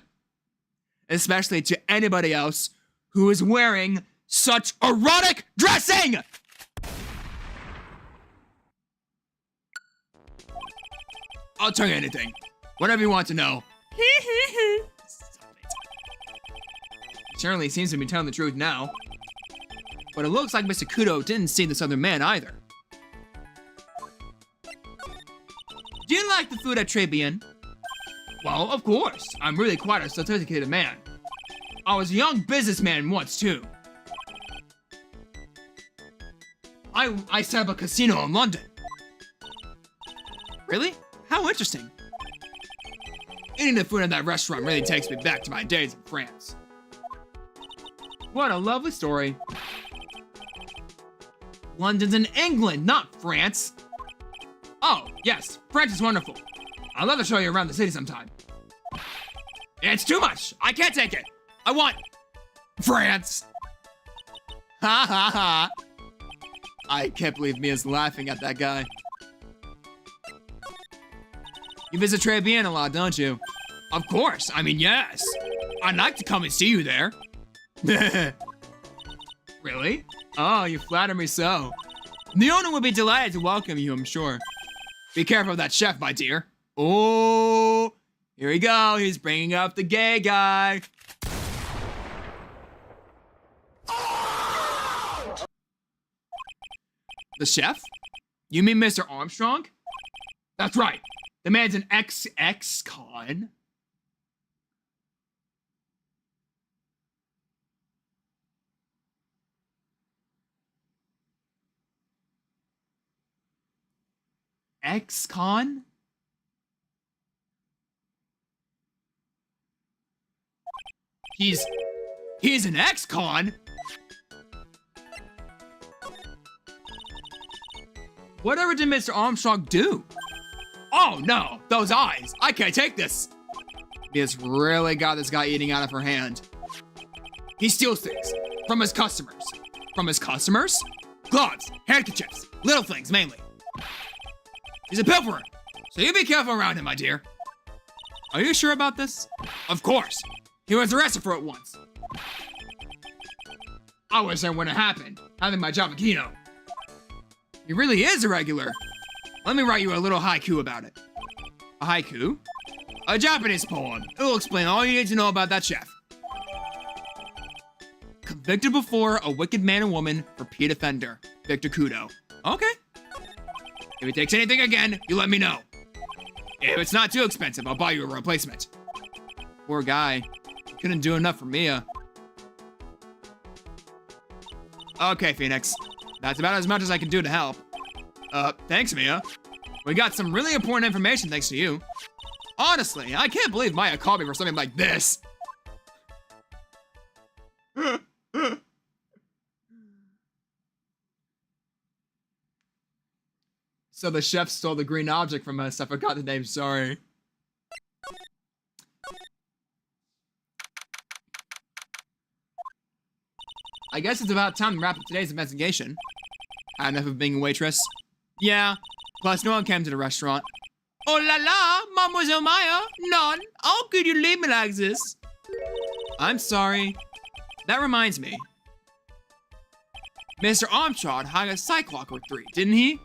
Especially to anybody else who is wearing such erotic dressing! I'll tell you anything. Whatever you want to know. Stop it. Certainly seems to be telling the truth now. But it looks like Mr. Kudo didn't see this other man either. Do you like the food at Trebian? Well, of course. I'm really quite a sophisticated man. I was a young businessman once, too. I set up a casino in London. Really? How interesting. Eating the food in that restaurant really takes me back to my days in France. What a lovely story. London's in England, not France. Oh, yes, France is wonderful. I'd love to show you around the city sometime. It's too much. I can't take it. I want France. Ha ha ha. I can't believe Mia's laughing at that guy. You visit Trebian a lot, don't you? Of course. I mean, yes. I'd like to come and see you there. Really? Oh, you flatter me so. The owner would be delighted to welcome you, I'm sure. Be careful of that chef, my dear. Oh, here we go. He's bringing up the gay guy. The chef? You mean Mr. Armstrong? That's right. The man's an ex-con. Ex-con? He's an ex-con? Whatever did Mr. Armstrong do? Oh no, those eyes. I can't take this. He has really got this guy eating out of her hand. He steals things from his customers. From his customers? Gloves, handkerchiefs, little things mainly. He's a pilferer, so you be careful around him, my dear. Are you sure about this? Of course. He was arrested for it once. I wish that wouldn't have happened, having my Jalapeno. He really is irregular. Let me write you a little haiku about it. A haiku? A Japanese poem. It will explain all you need to know about that chef. Convicted before a wicked man and woman, repeat offender. Victor Kudo. Okay. If he takes anything again, you let me know. If it's not too expensive, I'll buy you a replacement. Poor guy. Couldn't do enough for Mia. Okay, Phoenix. That's about as much as I can do to help. Thanks, Mia. We got some really important information thanks to you. Honestly, I can't believe Maya called me for something like this. So the chef stole the green object from us. I forgot the name, sorry. I guess it's about time to wrap up today's investigation. Had enough of being a waitress. Yeah, plus no one came to the restaurant. Oh la la, Mademoiselle Maya, none. How could you leave me like this? I'm sorry. That reminds me. Mr. Armstrong had a cyclock or 3, didn't he?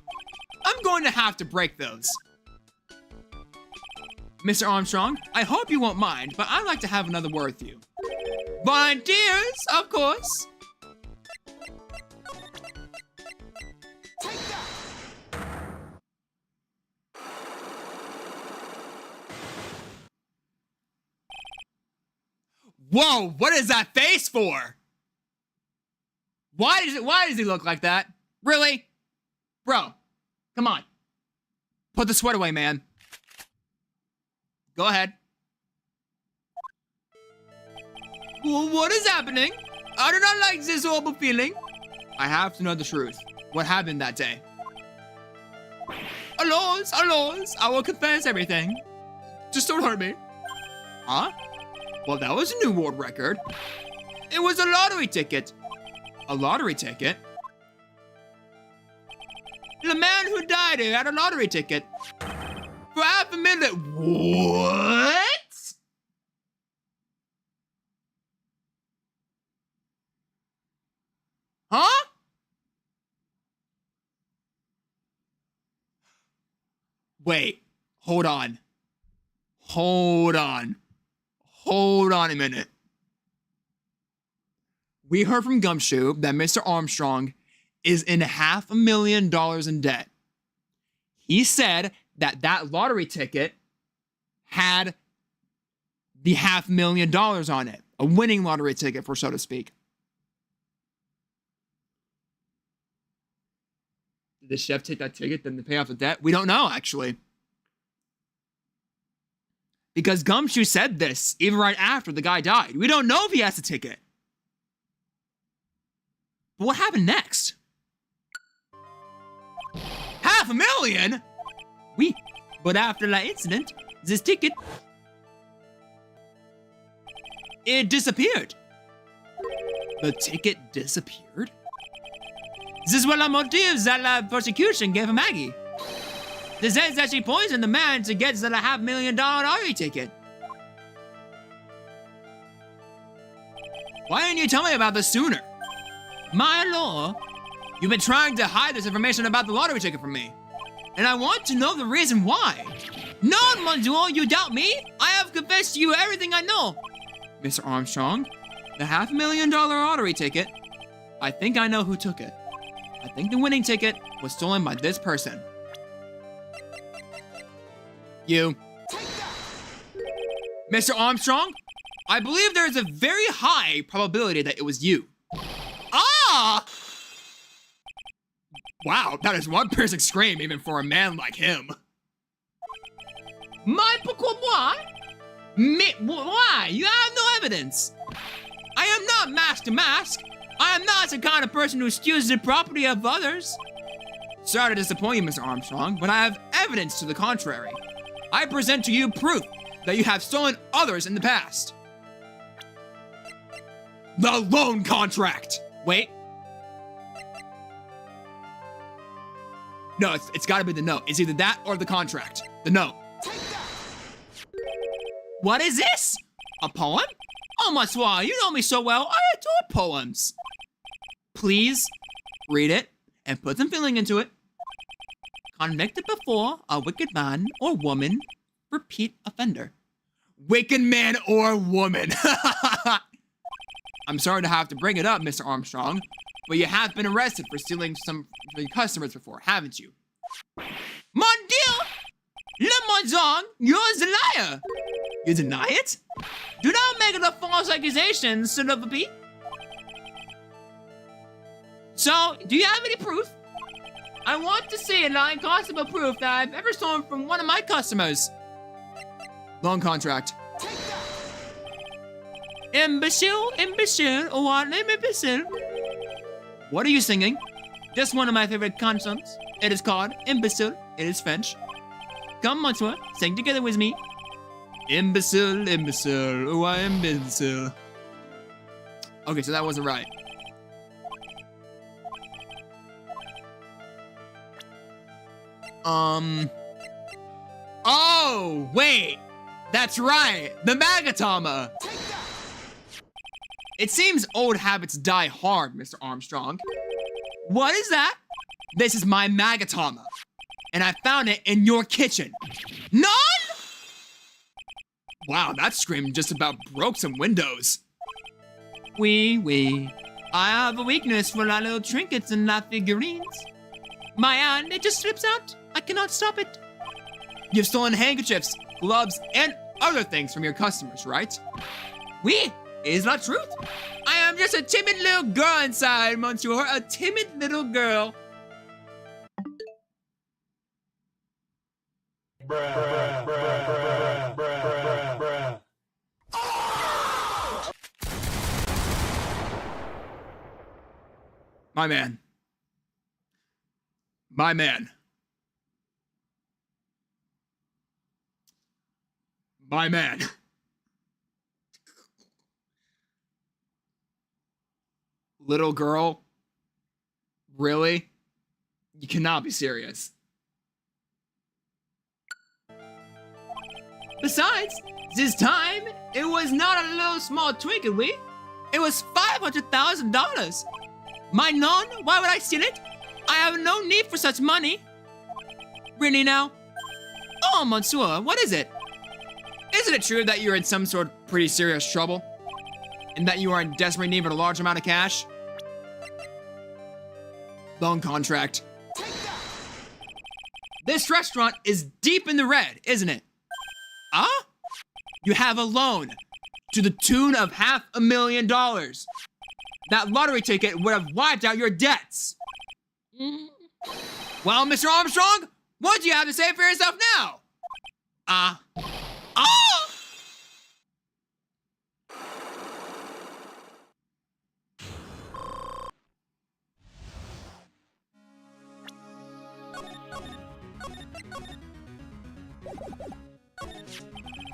I'm going to have to break those. Mr. Armstrong, I hope you won't mind, but I'd like to have another word with you. Volunteers, of course. Whoa, what is that face for? Why does he look like that? Really? Bro, come on. Put the sweat away, man. Go ahead. What is happening? I do not like this horrible feeling. I have to know the truth. What happened that day? Alors, I will confess everything. Just don't hurt me. Huh? Well, that was a new world record. It was a lottery ticket. A lottery ticket? The man who died here had a lottery ticket. For $500,000. What? Huh? Wait, hold on. Hold on a minute. We heard from Gumshoe that Mr. Armstrong is in $500,000 in debt. He said that that lottery ticket had the $500,000 on it. A winning lottery ticket, for so to speak. Did the chef take that ticket then to pay off the debt? We don't know, actually. Because Gumshoe said this even right after the guy died. We don't know if he has a ticket. But what happened next? $500,000? Oui, but after that incident, this ticket, it disappeared. The ticket disappeared? This is what the motives that la prosecution gave Maggie. They says that she poisoned the man to get the $500,000 lottery ticket. Why didn't you tell me about this sooner? My lord, you've been trying to hide this information about the lottery ticket from me. And I want to know the reason why. No, monsieur, you doubt me? I have confessed to you everything I know. Mr. Armstrong, the $500,000 lottery ticket, I think I know who took it. I think the winning ticket was stolen by this person. You. Mr. Armstrong, I believe there is a very high probability that it was you. Ah! Wow, that is one piercing scream even for a man like him. My pourquoi moi? Why? You have no evidence. I am not mask to mask. I am not the kind of person who steals the property of others. Sorry to disappoint you, Mr. Armstrong, but I have evidence to the contrary. I present to you proof that you have stolen others in the past. The loan contract. Wait. No, it's gotta be the note. It's either that or the contract. The note. What is this? A poem? Oh, monsieur, you know me so well. I adore poems. Please read it and put some feeling into it. Convicted before a wicked man or woman, repeat offender. Wicked man or woman. I'm sorry to have to bring it up, Mr. Armstrong, but you have been arrested for stealing some of your customers before, haven't you? Mon Dieu! Le Monzong, you're a liar! You deny it? Do not make it a false accusation, son of a bee. So, do you have any proof? I want to see a non-costable proof that I've ever stolen from one of my customers. Loan contract. Imbecile, imbecile, oh, what an imbecile. What are you singing? Just one of my favorite concepts. It is called Imbecile. It is French. Come, Monsieur, sing together with me. Imbecile, imbecile, oh, I am imbecile. Okay, so that wasn't right. Oh, wait. That's right. The Magatama. It seems old habits die hard, Mr. Armstrong. What is that? This is my Magatama, and I found it in your kitchen. None? Wow, that scream just about broke some windows. Oui. I have a weakness for la little trinkets and la figurines. My hand, it just slips out. I cannot stop it. You've stolen handkerchiefs, gloves, and other things from your customers, right? Oui, is that truth? I am just a timid little girl inside, Monsieur. A timid little girl. Bruh. My man. My man. My man. Little girl? Really? You cannot be serious. Besides, this time, it was not a little small trinket, we? It was $500,000. My non, why would I steal it? I have no need for such money. Really now? Oh, Monsieur, what is it? Isn't it true that you're in some sort of pretty serious trouble? And that you are in desperate need of a large amount of cash? Loan contract. This restaurant is deep in the red, isn't it? Huh? You have a loan to the tune of $500,000. That lottery ticket would have wiped out your debts. Well, Mr. Armstrong, what do you have to say for yourself now?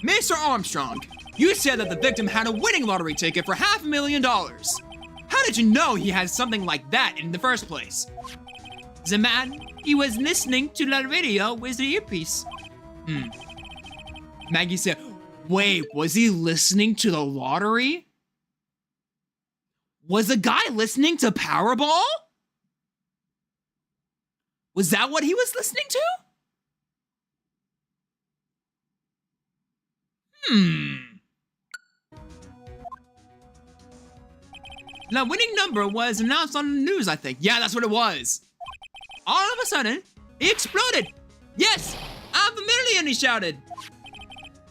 Mr. Armstrong, you said that the victim had a winning lottery ticket for $500,000. How did you know he had something like that in the first place? The man, he was listening to the radio with the earpiece. Maggie said, wait, was he listening to the lottery? Was the guy listening to Powerball? Was that what he was listening to? The winning number was announced on the news, I think. Yeah, that's what it was. All of a sudden, he exploded. Yes, $500,000, he shouted.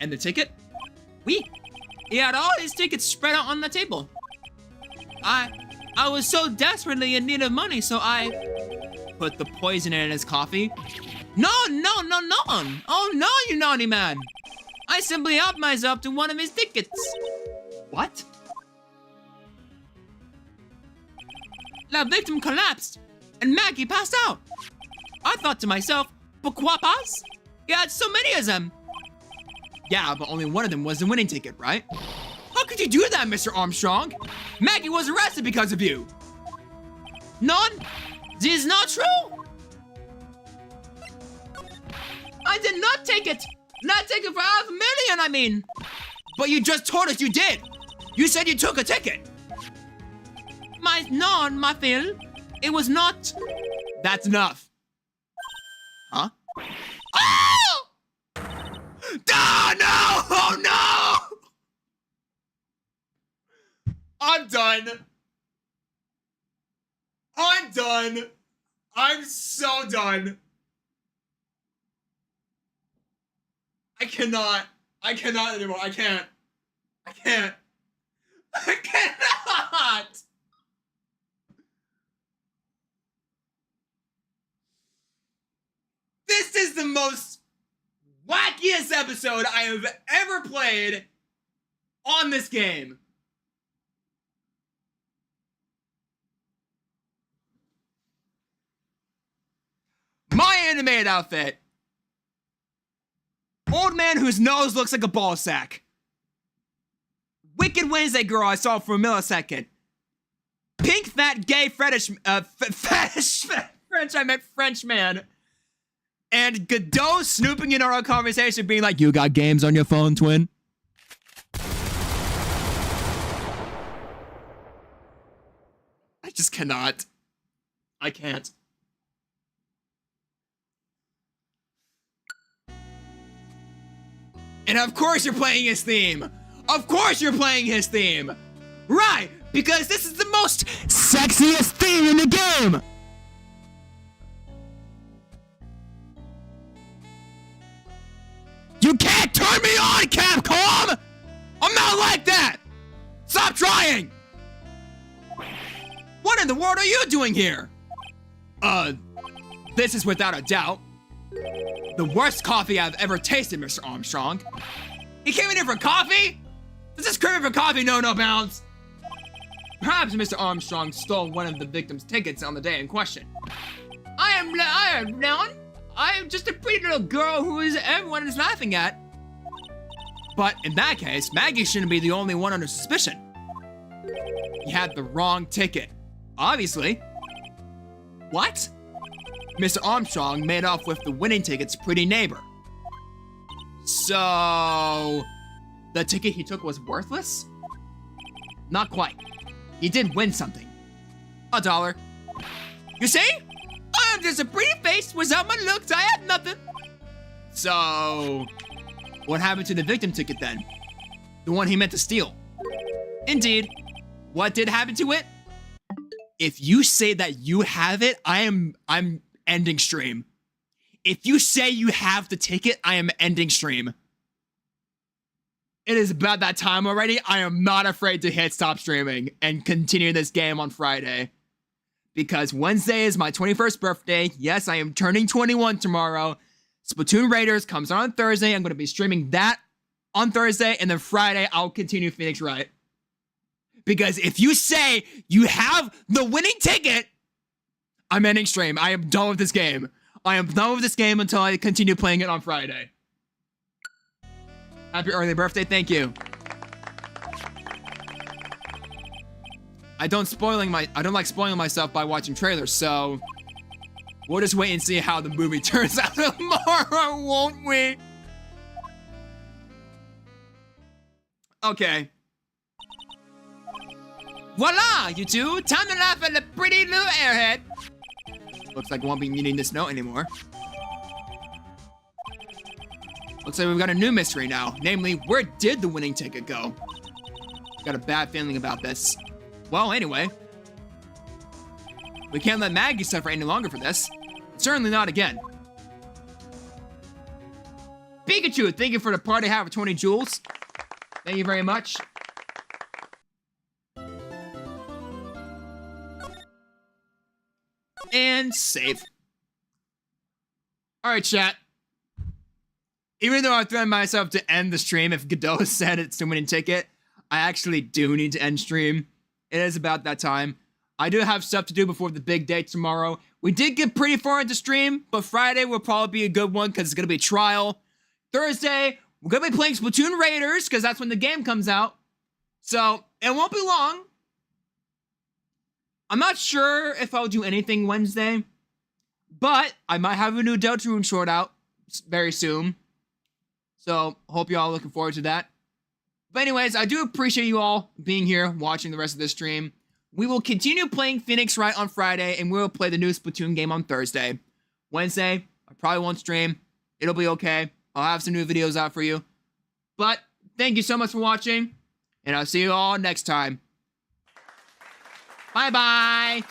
And the ticket? Oui. He had all his tickets spread out on the table. I was so desperately in need of money, so I Put the poison in his coffee? No. Oh no, you naughty man. I simply helped myself to one of his tickets. What? The victim collapsed, and Maggie passed out. I thought to myself, pourquoi pas? He had so many of them. Yeah, but only one of them was the winning ticket, right? How could you do that, Mr. Armstrong? Maggie was arrested because of you. None. This is not true. I did not take it. Not take it for $500,000, I mean. But you just told us you did. You said you took a ticket. My Phil. It was not. That's enough. Huh? Oh! Oh no! Oh no! I'm done. I'm done. I'm so done. I cannot anymore. I can't. I cannot. episode I have ever played on this game. My animated outfit. Old man whose nose looks like a ball sack. Wicked Wednesday girl I saw for a millisecond. Pink fat gay fetish, French man. And Godot snooping in our conversation being like, you got games on your phone, twin? I just cannot. I can't. And of course you're playing his theme. Of course you're playing his theme. Right, because this is the most Sexiest theme in the game! You can't turn me on, Capcom! I'm not like that! Stop trying! What in the world are you doing here? This is without a doubt the worst coffee I've ever tasted, Mr. Armstrong. He came in here for coffee? This is craving for coffee, no bounds. Perhaps Mr. Armstrong stole one of the victim's tickets on the day in question. I am just a pretty little girl who everyone is laughing at. But in that case, Maggie shouldn't be the only one under suspicion. He had the wrong ticket. Obviously. What? Mr. Armstrong made off with the winning ticket's pretty neighbor. So, the ticket he took was worthless? Not quite. He did win something. $1. You see? I'm just a pretty face without my looks. I had nothing. So, what happened to the victim ticket then? The one he meant to steal. Indeed. What did happen to it? If you say that you have it, I'm ending stream. If you say you have the ticket, I am ending stream. It is about that time already. I am not afraid to hit stop streaming and continue this game on Friday. Because Wednesday is my 21st birthday. Yes, I am turning 21 tomorrow. Splatoon Raiders comes on Thursday. I'm going to be streaming that on Thursday. And then Friday, I'll continue Phoenix Wright. Because if you say you have the winning ticket, I'm ending stream. I am done with this game. I am done with this game until I continue playing it on Friday. Happy early birthday. Thank you. I don't like spoiling myself by watching trailers, so we'll just wait and see how the movie turns out tomorrow, won't we? Okay. Voila, you two! Time to laugh at the pretty little airhead. Looks like we won't be needing this note anymore. Looks like we've got a new mystery now. Namely, where did the winning ticket go? Got a bad feeling about this. Well, anyway. We can't let Maggie suffer any longer for this. Certainly not again. Pikachu, thank you for the party hat for 20 jewels. Thank you very much. And save. Alright, chat. Even though I threatened myself to end the stream if Godot said it's the winning ticket, I actually do need to end stream. It is about that time. I do have stuff to do before the big day tomorrow. We did get pretty far into stream, but Friday will probably be a good one because it's going to be a trial. Thursday, we're going to be playing Splatoon Raiders because that's when the game comes out. So, it won't be long. I'm not sure if I'll do anything Wednesday, but I might have a new Deltarune short out very soon. So, hope you all looking forward to that. But anyways, I do appreciate you all being here, watching the rest of this stream. We will continue playing Phoenix Wright on Friday, and we'll play the new Splatoon game on Thursday. Wednesday, I probably won't stream. It'll be okay. I'll have some new videos out for you. But, thank you so much for watching, and I'll see you all next time. Bye-bye!